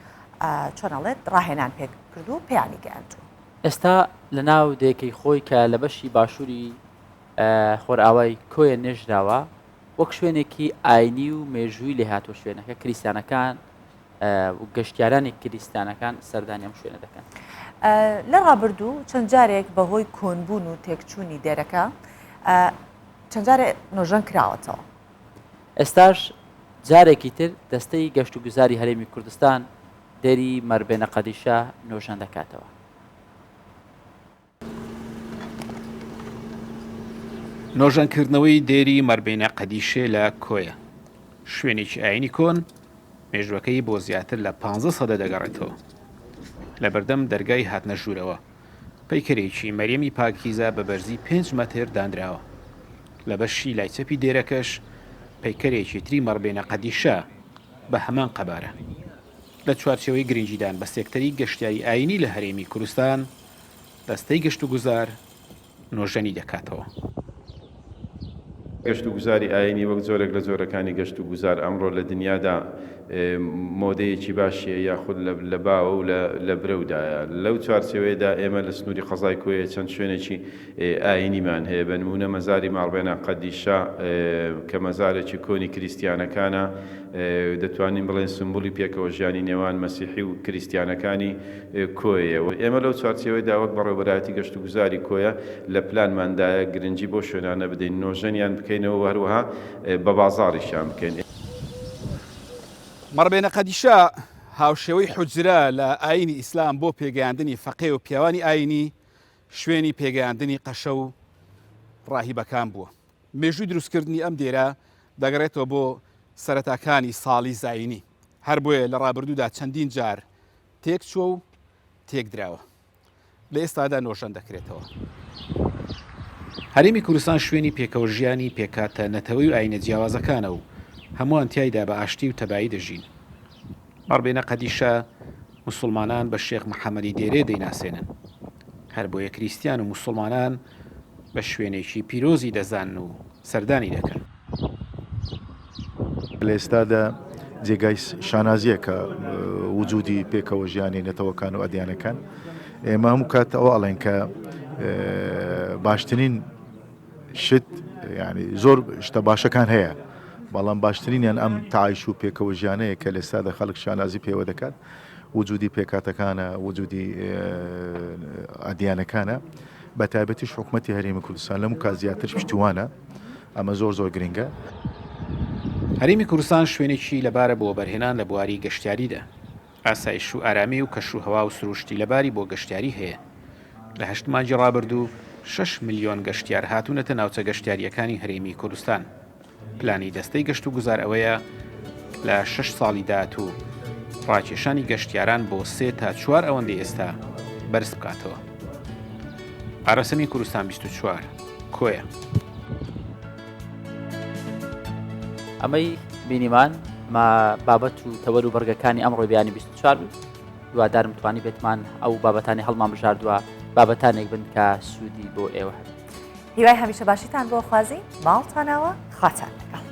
چۆنەڵێت ڕاهێنان پێ کردو و پێیانی گەیاندوو. ئێستا لە ناو دێکەی خۆی کە لە بەشی باشووری خۆرئاوای کۆیە نێژراوە وەک شوێنێکی ئاینی و مێژووی لێ هاتووە شوێنەکە کریسیانەکان و گەشتیارانی کریسیانەکان سەردانی ئەم شوێنە دەکەن. لە ڕابردوو چەند جارێک بەهۆی کۆنبوون و تێکچوونی دێرەکە چەند جارێک نۆژەن کراوەتەوە. ئێستاش جارێکی تر دەستەی گەشت و گوزاری هەرێمی کوردستان دێری مەربێنە قەدیشە نۆژەن دەکاتەوە. نۆژەنکردنەوەی دێری مەربێنە قەدیشێ لە کۆیە شوێنێکی ئاینی کۆن مێژوەکەی بۆ زیاتر لە 15 سەدە دەگەڕێتەوە لە بەردەم دەرگای هاتنە ژوورەوە پەیکەرێکی مەریەمی پاکیزە بە بەرزی 5 مەتر دانراوە لە بەشی لایچەپی دێرەکەش پەیکەرێکی تری مەربێنە قەدیشە بە هەمان قەبارە لە چوارچەوەی گرنگیدان بە سێکتەری گەشتیاری ئاینی لە هەرێمی کوردستان دەستەی گەشت و گوزار نۆژەنی دەکاتەوە. گەشت و گوزاری ئاینی وەک جۆرێک لە جۆرەکانی گەشت و گوزار ئەمڕۆ لە دنیادا مۆدەیەکی باشیە یاخود لە باوە و لە برەودایە لەو چوارچەوەیەدا ئێمە لە سنووری قەزای کۆیە چەند شوێنێکی ئاینیمان هەیە بە نمونە مەزاری مەربێنە قەدیشە کە مەزارێکی کۆنی کریسیانەکانە دەتوانین بڵێن سمبولی پێکەوە ژیانی نێوان مەسیحی و کریسیانەکانی کۆیەوە ئێمە لەو چوارچەوەیدا وەک بەڕێوەبەرایەتی گەشت و گوزاری کۆیە لە پلانماندایە گرنگی بۆ شوێنانە بدەین نۆژەنیان بکەینەوە هەروەها بە بازاڕیشیان بکەین. مەربێنە قەدیشە هاوشێوەی حوجرە لە ئاینی ئیسلام بۆ پێگەیاندنی فەقێ و پیاوانی ئاینی شوێنی پێگەیاندنی قەشە و ڕاهیبەکان بووە. مێژووی دروستکردنی ئەم دێرە دەگەڕێتەوە بۆ سەرەتاکانی ساڵی زاینی هەر بۆیە لە ڕابردوودا چەندین جار تێک چووە و تێک دراوە لە ئێستادا نۆژەن دەکرێتەوە. هەرێمی کوردستان شوێنی پێکەوە ژیانی پێکاتە نەتەوەی و ئاینە جیاوازەکانە و هەمووان تایدا بە ئاشتی و تەبایی دەژین. مەربێنە قەدیشە موسڵمانان بە شێخ محەممەدی دێرێ دەیناسێنن هەر بۆیە کریسیان و موسڵمانان بە شوێنێکی پیرۆزی دەزانن و سەردانی دەکەن. لە ئێستادا جێگای شانازیە کە وجودی پێکەوە ژیانی نەتەوەکان و ئەدیانەکان ئێمە هەموو کات ئەوە ئەڵێن کە باشترین شت ینی زۆر شتە باشەکان هەیە بەڵام باشترینیان ئەم تاعیش و پێکەوە ژیانەیە کە لە ئێستادا خەڵک شانازی پێوە دەکات وجودی پێکاتەکانە وجودی ئەدیانەکانە بە تایبەتیش حکوومەتی هەرێمی کوردستان لەم کا زیاتر پشتیوانە ئەمە زۆر زۆر گرنگە. هەرێمی کوردستان شوێنێکی لەبارە بۆ بەرهێنان لە بواری گەشتیاریدا ئاسایش و ئارامی و کەش و هەوا و سروشتی لەباری بۆ گەشتیاری هەیە. لە 8 مانگی ڕابردوو 6 ملیۆن گەشتیار هاتوونەتە ناوچە گەشتیاریەکانی هەرێمی کوردستان. پلانی دەستەی گەشت و گوزار ئەوەیە لە 6 ساڵی داهاتوو ڕاکێشانی گەشتیاران بۆ 3 تا 4 ئەوەندەی ئێستا بەرز بکاتەوە. ئارەسەمی کوردستان 24 کۆیە. ئەمەی بینیمان ما بابەت و تەوەر و بەرگەکانی ئەمڕۆ بیانی 24 بوو. دوادارم توانی بێتمان ئەو بابەتانی هەڵمان بژاردووە بابەتانێک بن کە سوودی بۆ ئێوە هەبێت. هیوای هەمیشە باشیتان بۆ خوازی ماڵتانەوە خواتان لەگەڵ.